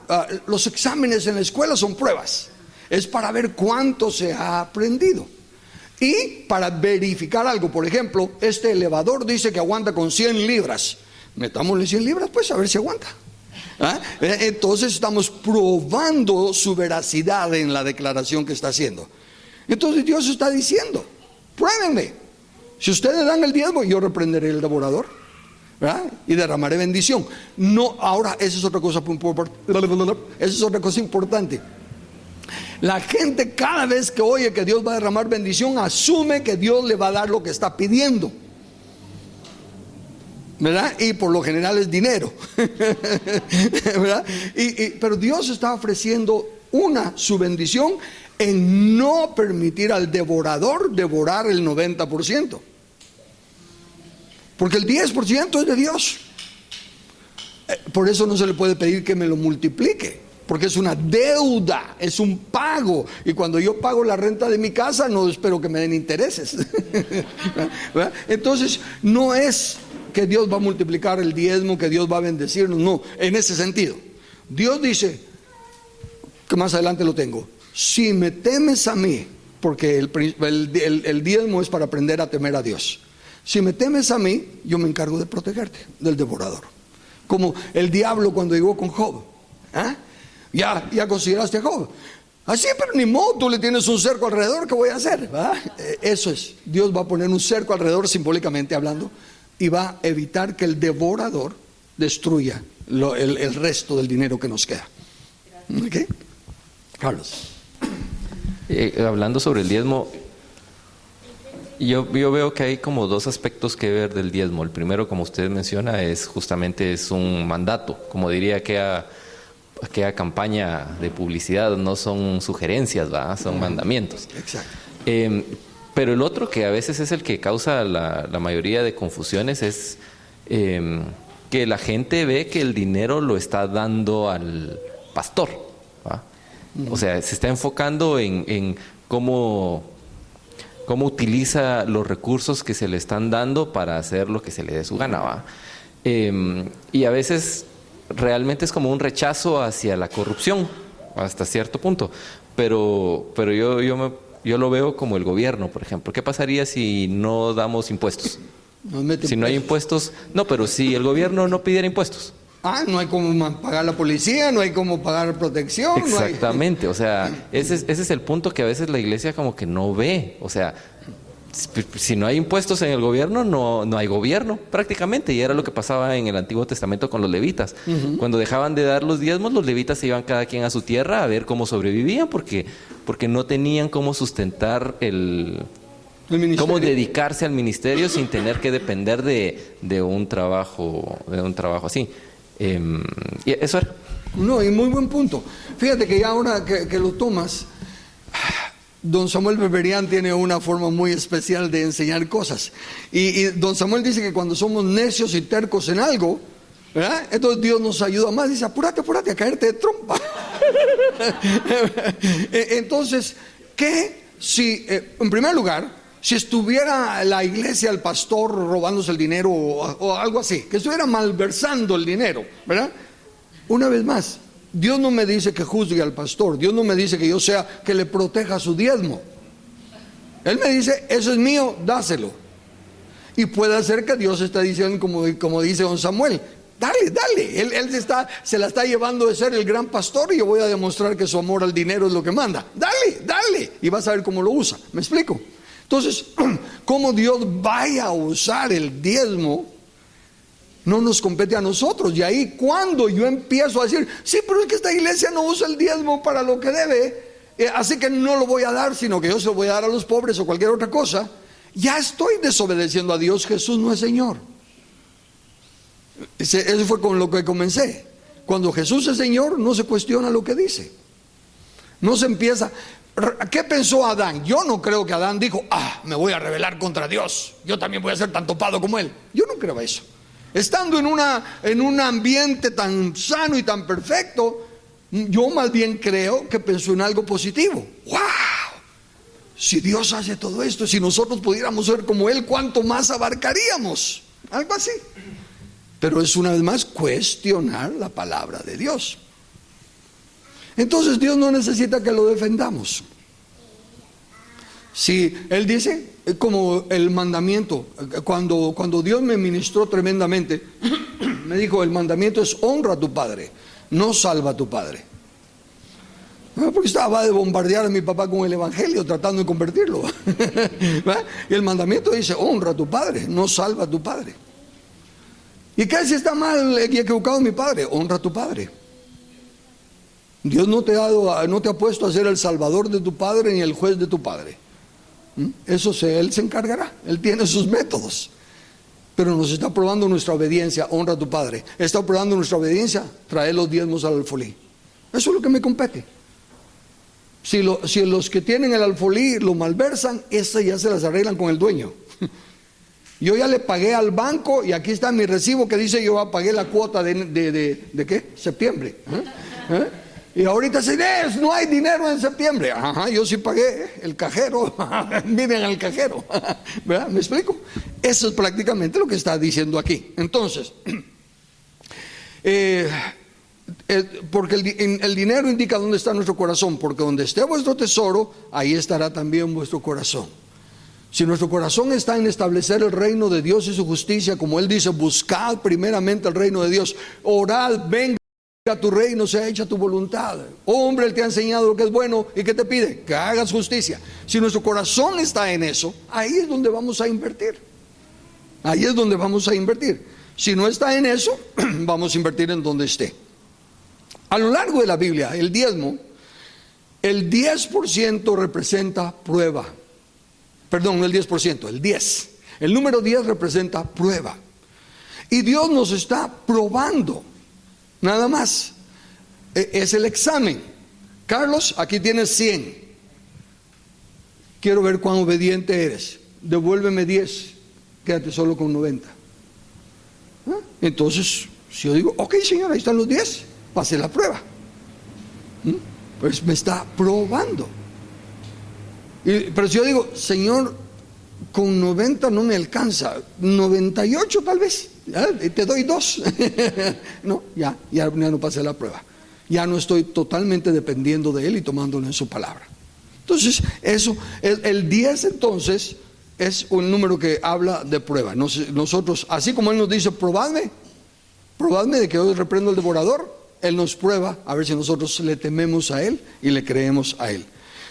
Los exámenes en la escuela son pruebas. Es para ver cuánto se ha aprendido. Y para verificar algo. Por ejemplo, este elevador dice que aguanta con 100 libras. Metámosle 100 libras, pues a ver si aguanta. Entonces estamos probando su veracidad en la declaración que está haciendo. Entonces Dios está diciendo, pruébenme. Si ustedes dan el diezmo, yo reprenderé el devorador, ¿verdad?, y derramaré bendición. No, ahora, esa es otra cosa importante. La gente, cada vez que oye que Dios va a derramar bendición, asume que Dios le va a dar lo que está pidiendo, ¿verdad? Y por lo general es dinero, ¿verdad? Pero Dios está ofreciendo su bendición en no permitir al devorador devorar el 90%. Porque el 10% es de Dios. Por eso no se le puede pedir que me lo multiplique, porque es una deuda, es un pago. Y cuando yo pago la renta de mi casa, no espero que me den intereses. ¿Verdad? Entonces, no es que Dios va a multiplicar el diezmo, que Dios va a bendecirnos, no, en ese sentido. Dios dice, que más adelante lo tengo, si me temes a mí, porque el diezmo es para aprender a temer a Dios. Si me temes a mí, yo me encargo de protegerte del devorador. Como el diablo cuando llegó con Job. Ya consideraste a Job. Así, pero ni modo, tú le tienes un cerco alrededor, ¿qué voy a hacer? Eso es, Dios va a poner un cerco alrededor, simbólicamente hablando, y va a evitar que el devorador destruya el resto del dinero que nos queda. ¿Ok? Carlos. Hablando sobre el diezmo, yo veo que hay como dos aspectos que ver del diezmo. El primero, como usted menciona, es un mandato, como diría aquella campaña de publicidad, no son sugerencias, ¿verdad? Son mandamientos. Exacto. Pero el otro, que a veces es el que causa la mayoría de confusiones, es que la gente ve que el dinero lo está dando al pastor, ¿va? O sea, se está enfocando en cómo utiliza los recursos que se le están dando para hacer lo que se le dé su gana, ¿va? Y a veces realmente es como un rechazo hacia la corrupción, hasta cierto punto. Pero yo lo veo como el gobierno, por ejemplo. ¿Qué pasaría si no damos impuestos? Si no hay impuestos, no, pero si el gobierno no pidiera impuestos. No hay como pagar la policía, no hay como pagar protección. Exactamente, o sea, ese es el punto que a veces la iglesia como que no ve. O sea, si no hay impuestos en el gobierno, no hay gobierno prácticamente. Y era lo que pasaba en el Antiguo Testamento con los levitas. Cuando dejaban de dar los diezmos, los levitas se iban cada quien a su tierra a ver cómo sobrevivían, porque no tenían cómo sustentar cómo dedicarse al ministerio sin tener que depender de un trabajo así. Y eso era. No, y muy buen punto. Fíjate que ya ahora que lo tomas, don Samuel Beberian tiene una forma muy especial de enseñar cosas. Y don Samuel dice que cuando somos necios y tercos en algo, ¿verdad? Entonces Dios nos ayuda más. Dice, apúrate a caerte de trompa. Entonces, ¿qué si, en primer lugar, si estuviera la iglesia, el pastor robándose el dinero o algo así, que estuviera malversando el dinero, ¿verdad? Una vez más, Dios no me dice que juzgue al pastor, Dios no me dice que yo sea que le proteja su diezmo. Él me dice, eso es mío, dáselo. Y puede ser que Dios está diciendo, como dice don Samuel, dale. Él se la está llevando de ser el gran pastor y yo voy a demostrar que su amor al dinero es lo que manda. Dale. Y vas a ver cómo lo usa. ¿Me explico? Entonces, cómo Dios vaya a usar el diezmo no nos compete a nosotros. Y ahí cuando yo empiezo a decir, sí, pero es que esta iglesia no usa el diezmo para lo que debe, así que no lo voy a dar, sino que yo se lo voy a dar a los pobres o cualquier otra cosa, ya estoy desobedeciendo a Dios. Jesús no es Señor. Eso fue con lo que comencé. Cuando Jesús es Señor, no se cuestiona lo que dice. No se empieza. ¿Qué pensó Adán? Yo no creo que Adán dijo, me voy a rebelar contra Dios, yo también voy a ser tan topado como él. Yo no creo eso. Estando en un ambiente tan sano y tan perfecto, yo más bien creo que pensó en algo positivo. ¡Wow! Si Dios hace todo esto, si nosotros pudiéramos ser como Él, ¿cuánto más abarcaríamos? Algo así. Pero es una vez más cuestionar la palabra de Dios. Entonces Dios no necesita que lo defendamos. Si Él dice, como el mandamiento, cuando Dios me ministró tremendamente, me dijo, el mandamiento es honra a tu padre, no salva a tu padre. Porque estaba de bombardear a mi papá con el evangelio, tratando de convertirlo. Y el mandamiento dice, honra a tu padre, no salva a tu padre. ¿Y qué si está mal y equivocado mi padre? Honra a tu padre. Dios no te ha puesto a ser el salvador de tu padre ni el juez de tu padre. Eso Él se encargará. Él tiene sus métodos. Pero nos está probando nuestra obediencia. Honra a tu padre. Está probando nuestra obediencia. Trae los diezmos al alfolí. Eso es lo que me compete. Si los que tienen el alfolí lo malversan, ese ya se las arreglan con el dueño. Yo ya le pagué al banco y aquí está mi recibo que dice yo ya pagué la cuota de ¿qué? Septiembre. Y ahorita se dice, no hay dinero en septiembre. Yo sí pagué el cajero. Miren al cajero. ¿Verdad? ¿Me explico? Eso es prácticamente lo que está diciendo aquí. Entonces, porque el dinero indica dónde está nuestro corazón, porque donde esté vuestro tesoro, ahí estará también vuestro corazón. Si nuestro corazón está en establecer el reino de Dios y su justicia, como Él dice, buscad primeramente el reino de Dios, orad, venga a tu reino, sea hecha tu voluntad. Hombre, Él te ha enseñado lo que es bueno y que te pide, que hagas justicia. Si nuestro corazón está en eso, ahí es donde vamos a invertir. Ahí es donde vamos a invertir. Si no está en eso, vamos a invertir en donde esté. A lo largo de la Biblia, el diezmo, el 10% representa prueba. Perdón, no el 10%, el 10. El número 10 representa prueba. Y Dios nos está probando, nada más. Es el examen. Carlos, aquí tienes 100. Quiero ver cuán obediente eres. Devuélveme 10. Quédate solo con 90. Entonces, si yo digo, ok, Señor, ahí están los 10, pase la prueba. Pues me está probando. Pero si yo digo, Señor, con 90 no me alcanza, 98 tal vez, te doy 2. No, ya no pasé la prueba. Ya no estoy totalmente dependiendo de Él y tomándolo en su palabra. Entonces, eso, el 10 entonces es un número que habla de prueba. Nosotros, así como Él nos dice, probadme de que hoy reprendo al devorador, Él nos prueba a ver si nosotros le tememos a Él y le creemos a Él.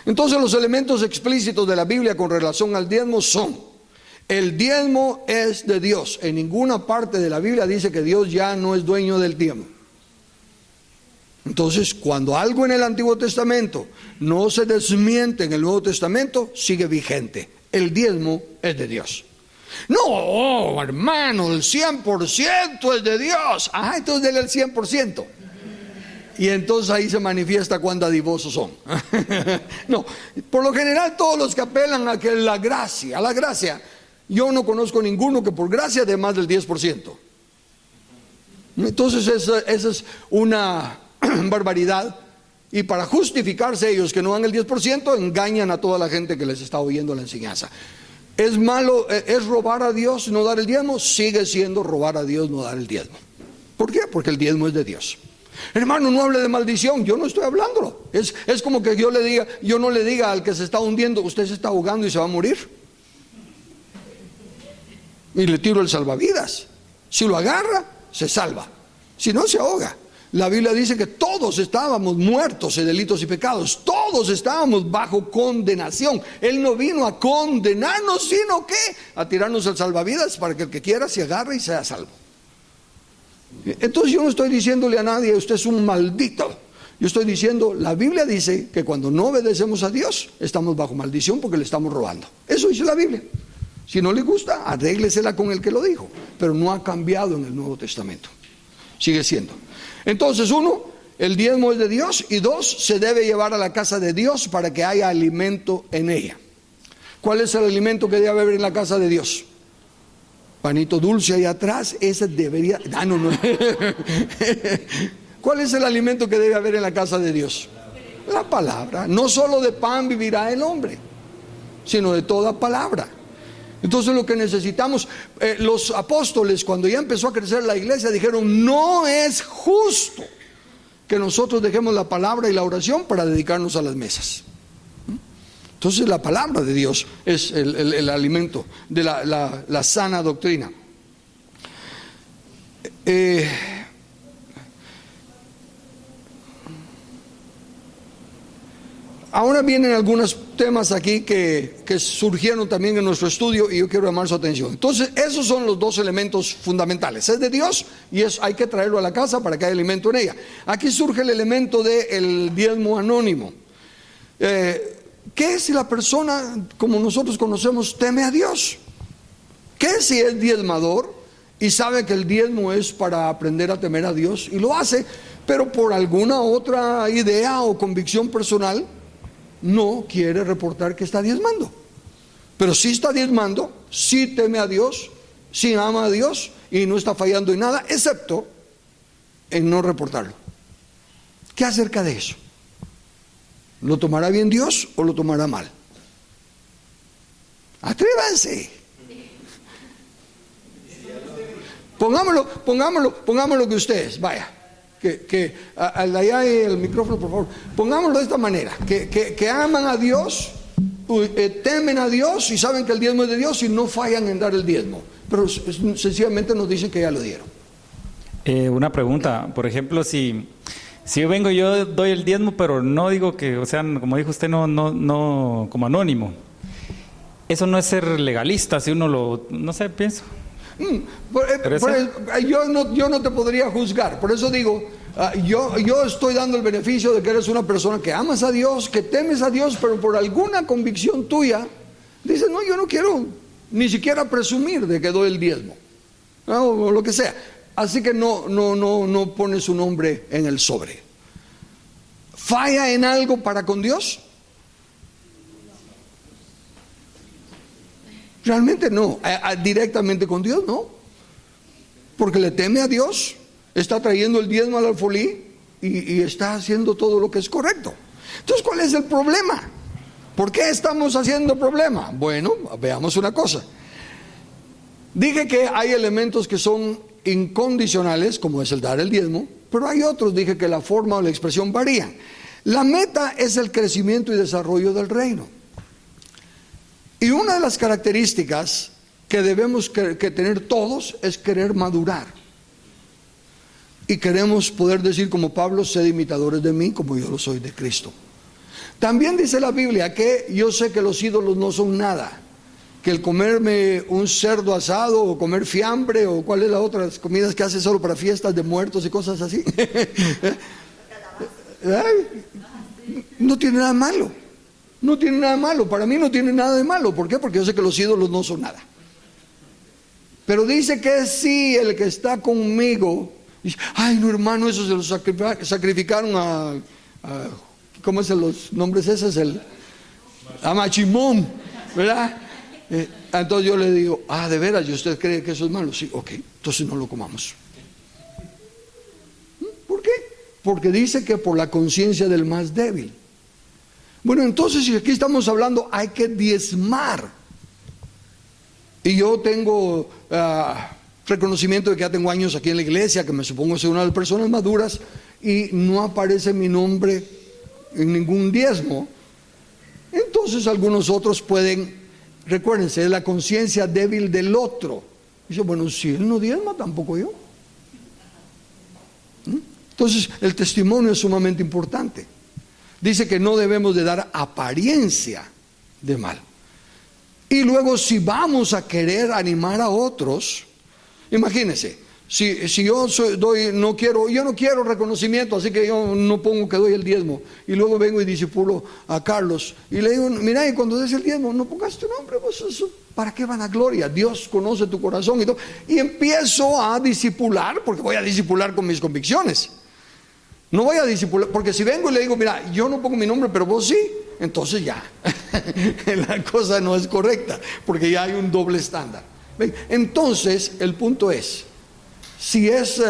Entonces los elementos explícitos de la Biblia con relación al diezmo son: el diezmo es de Dios. En ninguna parte de la Biblia dice que Dios ya no es dueño del diezmo. Entonces, cuando algo en el Antiguo Testamento no se desmiente en el Nuevo Testamento, sigue vigente. El diezmo es de Dios. No, hermano, el 100% es de Dios. Entonces dele el 100%. Y entonces ahí se manifiesta cuán dadivosos son. No, por lo general todos los que apelan a que la gracia, yo no conozco ninguno que por gracia dé más del 10%. Entonces esa es una barbaridad. Y para justificarse ellos que no dan el 10%, engañan a toda la gente que les está oyendo la enseñanza. ¿Es malo, es robar a Dios no dar el diezmo? Sigue siendo robar a Dios no dar el diezmo. ¿Por qué? Porque el diezmo es de Dios. Hermano, no hable de maldición. Yo no estoy hablándolo. Es como que yo no le diga al que se está hundiendo, usted se está ahogando y se va a morir, y le tiro el salvavidas. Si lo agarra, se salva. Si no, se ahoga. La Biblia dice que todos estábamos muertos en delitos y pecados. Todos estábamos bajo condenación. Él no vino a condenarnos, sino que a tirarnos el salvavidas para que el que quiera se agarre y sea salvo. Entonces yo no estoy diciéndole a nadie, usted es un maldito. Yo estoy diciendo, la Biblia dice que cuando no obedecemos a Dios, estamos bajo maldición porque le estamos robando. Eso dice la Biblia. Si no le gusta, arréglesela con el que lo dijo. Pero no ha cambiado en el Nuevo Testamento. Sigue siendo. Entonces, 1, el diezmo es de Dios, y 2, se debe llevar a la casa de Dios para que haya alimento en ella. ¿Cuál es el alimento que debe haber en la casa de Dios? Panito dulce ahí atrás, ese debería... no. ¿Cuál es el alimento que debe haber en la casa de Dios? La palabra. No solo de pan vivirá el hombre, sino de toda palabra. Entonces lo que necesitamos, los apóstoles, cuando ya empezó a crecer la iglesia, dijeron, no es justo que nosotros dejemos la palabra y la oración para dedicarnos a las mesas. Entonces la palabra de Dios es el alimento de la sana doctrina. Ahora vienen algunos temas aquí que surgieron también en nuestro estudio y yo quiero llamar su atención. Entonces, esos son los dos elementos fundamentales. Es de Dios y hay que traerlo a la casa para que haya alimento en ella. Aquí surge el elemento del diezmo anónimo. ¿Qué si la persona, como nosotros conocemos, teme a Dios? ¿Qué si es diezmador y sabe que el diezmo es para aprender a temer a Dios y lo hace, pero por alguna otra idea o convicción personal no quiere reportar que está diezmando? Pero sí está diezmando, sí teme a Dios, sí ama a Dios y no está fallando en nada, excepto en no reportarlo. ¿Qué acerca de eso? ¿Lo tomará bien Dios o lo tomará mal? Atrévanse. Pongámoslo que ustedes, vaya. Que allá el micrófono, por favor. Pongámoslo de esta manera: que aman a Dios, temen a Dios y saben que el diezmo es de Dios y no fallan en dar el diezmo, pero sencillamente nos dicen que ya lo dieron. Una pregunta, por ejemplo, si yo vengo y yo doy el diezmo, pero no digo que, o sea, como dijo usted, no como anónimo. Eso no es ser legalista, si uno no sé, pienso. Yo no te podría juzgar. Por eso digo, yo estoy dando el beneficio de que eres una persona que amas a Dios, que temes a Dios, pero por alguna convicción tuya, dices, no, yo no quiero ni siquiera presumir de que doy el diezmo, ¿no? O lo que sea. Así que no pones su nombre en el sobre. ¿Falla en algo para con Dios? Realmente no. Directamente con Dios no. Porque le teme a Dios, está trayendo el diezmo al alfolí y está haciendo todo lo que es correcto. Entonces, ¿cuál es el problema? ¿Por qué estamos haciendo problema? Bueno, veamos una cosa. Dije que hay elementos que son incondicionales, como es el dar el diezmo, pero hay otros, dije que la forma o la expresión varían. La meta es el crecimiento y desarrollo del reino. Y una de las características que debemos que tener todos es querer madurar. Y queremos poder decir como Pablo, sed imitadores de mí como yo lo soy de Cristo. También dice la Biblia que yo sé que los ídolos no son nada, que el comerme un cerdo asado o comer fiambre o cuál es la otra comidas que hace solo para fiestas de muertos y cosas así, no tiene nada malo. No tiene nada malo, para mí no tiene nada de malo. ¿Por qué? Porque yo sé que los ídolos no son nada. Pero dice que sí, el que está conmigo, dice, ay no hermano, eso se lo sacrificaron a ¿cómo es los nombres esos? A Machimón, ¿verdad? Entonces yo le digo, de veras, ¿y usted cree que eso es malo? Sí, ok, entonces no lo comamos. ¿Por qué? Porque dice que por la conciencia del más débil. Bueno, entonces si aquí estamos hablando, hay que diezmar. Y yo tengo reconocimiento de que ya tengo años aquí en la iglesia, que me supongo ser una de las personas maduras, y no aparece mi nombre en ningún diezmo. Entonces algunos otros pueden, recuérdense, es la conciencia débil del otro. Dice, bueno, si él no diezma, tampoco yo. Entonces el testimonio es sumamente importante. Dice que no debemos de dar apariencia de mal. Y luego si vamos a querer animar a otros, imagínense, si yo yo no quiero reconocimiento, así que yo no pongo que doy el diezmo, y luego vengo y discipulo a Carlos, y le digo, mira, y cuando des el diezmo, no pongas tu nombre, pues eso, ¿para qué vanagloria? Dios conoce tu corazón y todo. Y empiezo a discipular, porque voy a discipular con mis convicciones. No voy a discipular, porque si vengo y le digo, mira, yo no pongo mi nombre, pero vos sí, entonces ya, la cosa no es correcta, porque ya hay un doble estándar. Entonces, el punto es, si es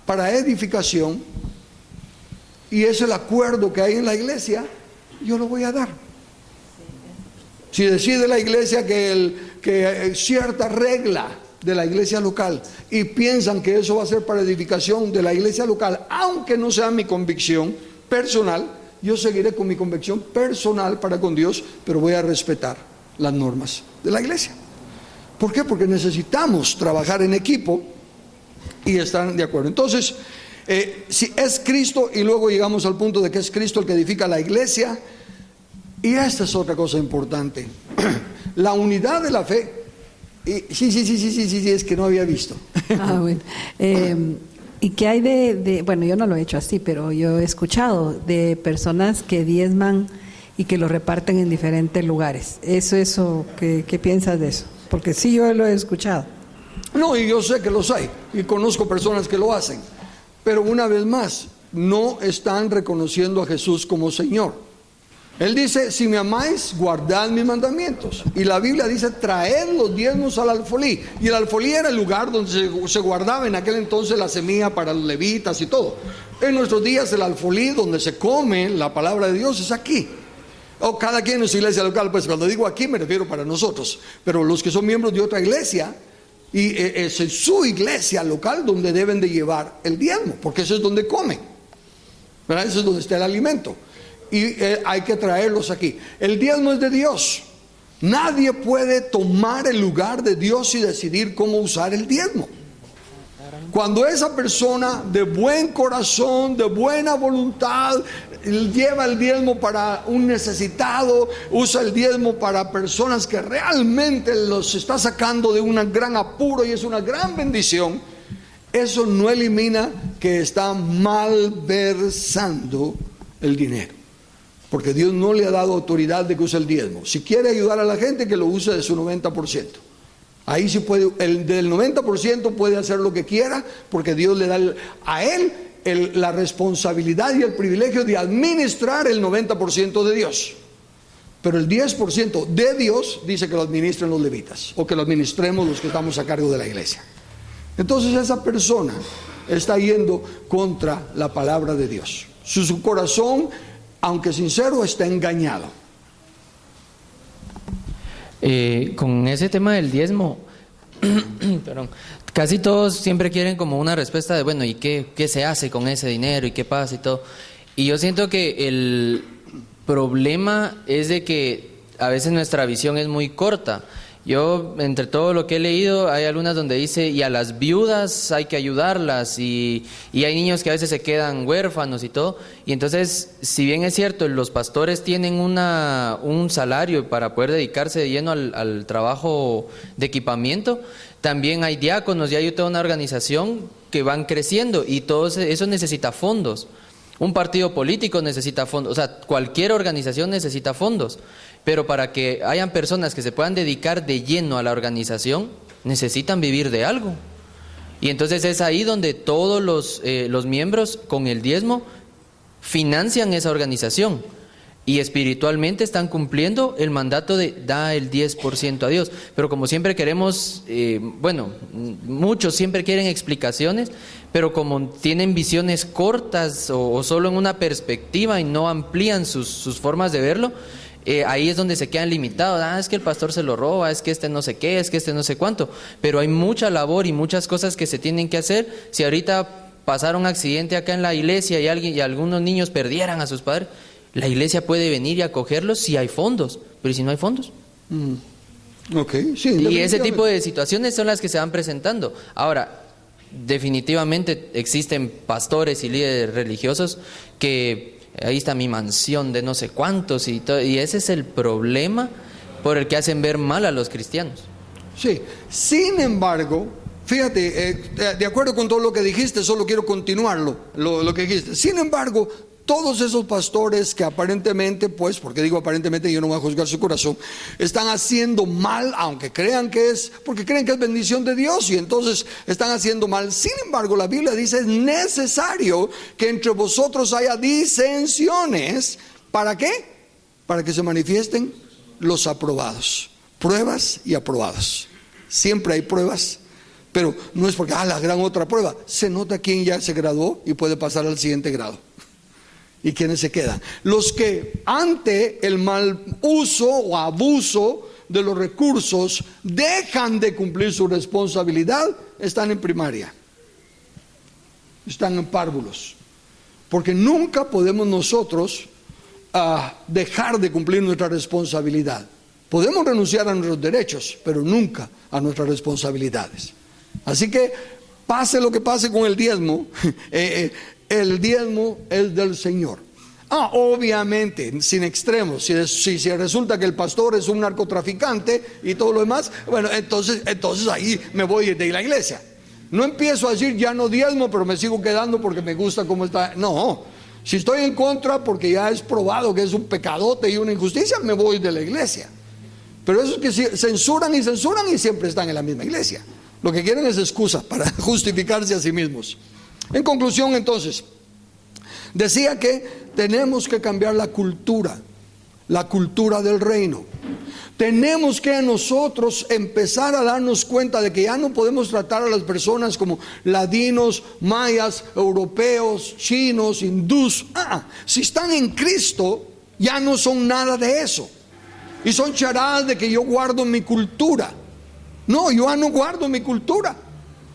para edificación, y es el acuerdo que hay en la iglesia, yo lo voy a dar. Si decide la iglesia que cierta regla de la iglesia local y piensan que eso va a ser para edificación de la iglesia local, aunque no sea mi convicción personal, yo seguiré con mi convicción personal para con Dios, pero voy a respetar las normas de la iglesia. ¿Por qué? Porque necesitamos trabajar en equipo y estar de acuerdo. Entonces, si es Cristo, y luego llegamos al punto de que es Cristo el que edifica la iglesia, y esta es otra cosa importante, la unidad de la fe. Sí, es que no había visto. Bueno. ¿Y qué hay bueno, yo no lo he hecho así, pero yo he escuchado de personas que diezman y que lo reparten en diferentes lugares? ¿Qué piensas de eso? Porque sí, yo lo he escuchado. No, y yo sé que los hay, y conozco personas que lo hacen, pero una vez más, no están reconociendo a Jesús como Señor. Él dice, si me amáis, guardad mis mandamientos. Y la Biblia dice, traed los diezmos al alfolí. Y el alfolí era el lugar donde se guardaba en aquel entonces la semilla para los levitas y todo. En nuestros días el alfolí, donde se come la palabra de Dios, es aquí. O cada quien en su iglesia local, pues cuando digo aquí me refiero para nosotros. Pero los que son miembros de otra iglesia, y es en su iglesia local donde deben de llevar el diezmo, porque eso es donde comen, ¿verdad? Eso es donde está el alimento. Y hay que traerlos aquí. El diezmo es de Dios. Nadie puede tomar el lugar de Dios y decidir cómo usar el diezmo. Cuando esa persona de buen corazón, de buena voluntad, lleva el diezmo para un necesitado, usa el diezmo para personas que realmente los está sacando de un gran apuro y es una gran bendición, eso no elimina que está malversando el dinero. Porque Dios no le ha dado autoridad de que use el diezmo. Si quiere ayudar a la gente, que lo use de su 90%. Ahí sí puede, el del 90% puede hacer lo que quiera, porque Dios le da a él la responsabilidad y el privilegio de administrar el 90% de Dios. Pero el 10% de Dios dice que lo administren los levitas, o que lo administremos los que estamos a cargo de la iglesia. Entonces esa persona está yendo contra la palabra de Dios. Su corazón, aunque sincero, está engañado. Con ese tema del diezmo, perdón, casi todos siempre quieren como una respuesta de, bueno, ¿y qué se hace con ese dinero? ¿Y qué pasa? Y todo. Y yo siento que el problema es de que a veces nuestra visión es muy corta. Yo, entre todo lo que he leído, hay algunas donde dice, y a las viudas hay que ayudarlas, y hay niños que a veces se quedan huérfanos y todo. Y entonces, si bien es cierto, los pastores tienen un salario para poder dedicarse de lleno al trabajo de equipamiento, también hay diáconos y hay toda una organización que van creciendo, y todo eso necesita fondos. Un partido político necesita fondos, o sea, cualquier organización necesita fondos. Pero para que hayan personas que se puedan dedicar de lleno a la organización, necesitan vivir de algo. Y entonces es ahí donde todos los miembros con el diezmo financian esa organización. Y espiritualmente están cumpliendo el mandato de da el 10% a Dios. Pero como siempre queremos, muchos siempre quieren explicaciones, pero como tienen visiones cortas o solo en una perspectiva y no amplían sus formas de verlo, ahí es donde se quedan limitados. Es que el pastor se lo roba, es que este no sé qué, es que este no sé cuánto. Pero hay mucha labor y muchas cosas que se tienen que hacer. Si ahorita pasara un accidente acá en la iglesia y algunos niños perdieran a sus padres, la iglesia puede venir y acogerlos si hay fondos. Pero ¿y si no hay fondos? Sí, y ese tipo de situaciones son las que se van presentando. Ahora, definitivamente existen pastores y líderes religiosos que ahí está mi mansión de no sé cuántos y ese es el problema por el que hacen ver mal a los cristianos. Sí, sin embargo, fíjate, de acuerdo con todo lo que dijiste, solo quiero continuarlo, lo que dijiste. Sin embargo, todos esos pastores que aparentemente, pues, porque digo aparentemente, yo no voy a juzgar su corazón, están haciendo mal, aunque crean que es, porque creen que es bendición de Dios y entonces están haciendo mal. Sin embargo, la Biblia dice, es necesario que entre vosotros haya disensiones. ¿Para qué? Para que se manifiesten los aprobados. Pruebas y aprobados. Siempre hay pruebas, pero no es porque, la gran otra prueba. Se nota quién ya se graduó y puede pasar al siguiente grado. ¿Y quiénes se quedan? Los que ante el mal uso o abuso de los recursos dejan de cumplir su responsabilidad, están en primaria, están en párvulos, porque nunca podemos nosotros dejar de cumplir nuestra responsabilidad. Podemos renunciar a nuestros derechos, pero nunca a nuestras responsabilidades. Así que pase lo que pase con el diezmo, el diezmo es del Señor. Obviamente, sin extremos. Si resulta que el pastor es un narcotraficante y todo lo demás, bueno, entonces ahí me voy de la iglesia. No empiezo a decir ya no diezmo, pero me sigo quedando porque me gusta cómo está. No, si estoy en contra porque ya es probado que es un pecadote y una injusticia, me voy de la iglesia. Pero esos que censuran y siempre están en la misma iglesia. Lo que quieren es excusa para justificarse a sí mismos. En conclusión, entonces, decía que tenemos que cambiar la cultura del reino. Tenemos que nosotros empezar a darnos cuenta de que ya no podemos tratar a las personas como ladinos, mayas, europeos, chinos, hindús. Si están en Cristo, ya no son nada de eso. Y son charadas de que yo guardo mi cultura. No, yo ya no guardo mi cultura.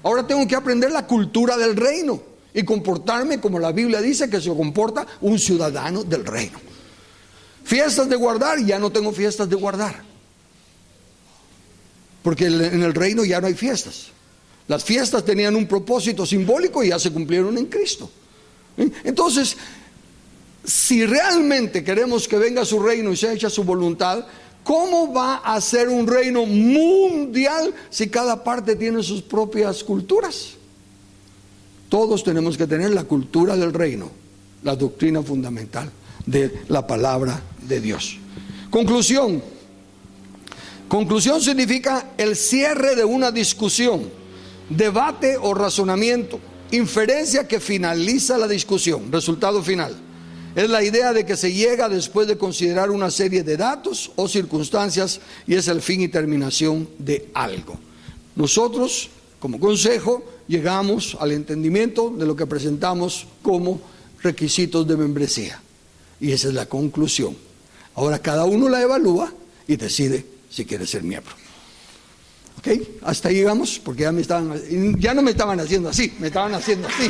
Ahora tengo que aprender la cultura del reino y comportarme como la Biblia dice que se comporta un ciudadano del reino. Fiestas de guardar, ya no tengo fiestas de guardar, porque en el reino ya no hay fiestas. Las fiestas tenían un propósito simbólico y ya se cumplieron en Cristo. Entonces, si realmente queremos que venga su reino y sea hecha su voluntad, ¿cómo va a ser un reino mundial si cada parte tiene sus propias culturas? Todos tenemos que tener la cultura del reino, la doctrina fundamental de la palabra de Dios. Conclusión. Conclusión significa el cierre de una discusión, debate o razonamiento, inferencia que finaliza la discusión, resultado final. Es la idea de que se llega después de considerar una serie de datos o circunstancias y es el fin y terminación de algo. Nosotros, como consejo, llegamos al entendimiento de lo que presentamos como requisitos de membresía. Y esa es la conclusión. Ahora cada uno la evalúa y decide si quiere ser miembro. ¿Ok? Hasta ahí llegamos, porque ya no me estaban haciendo así, me estaban haciendo así.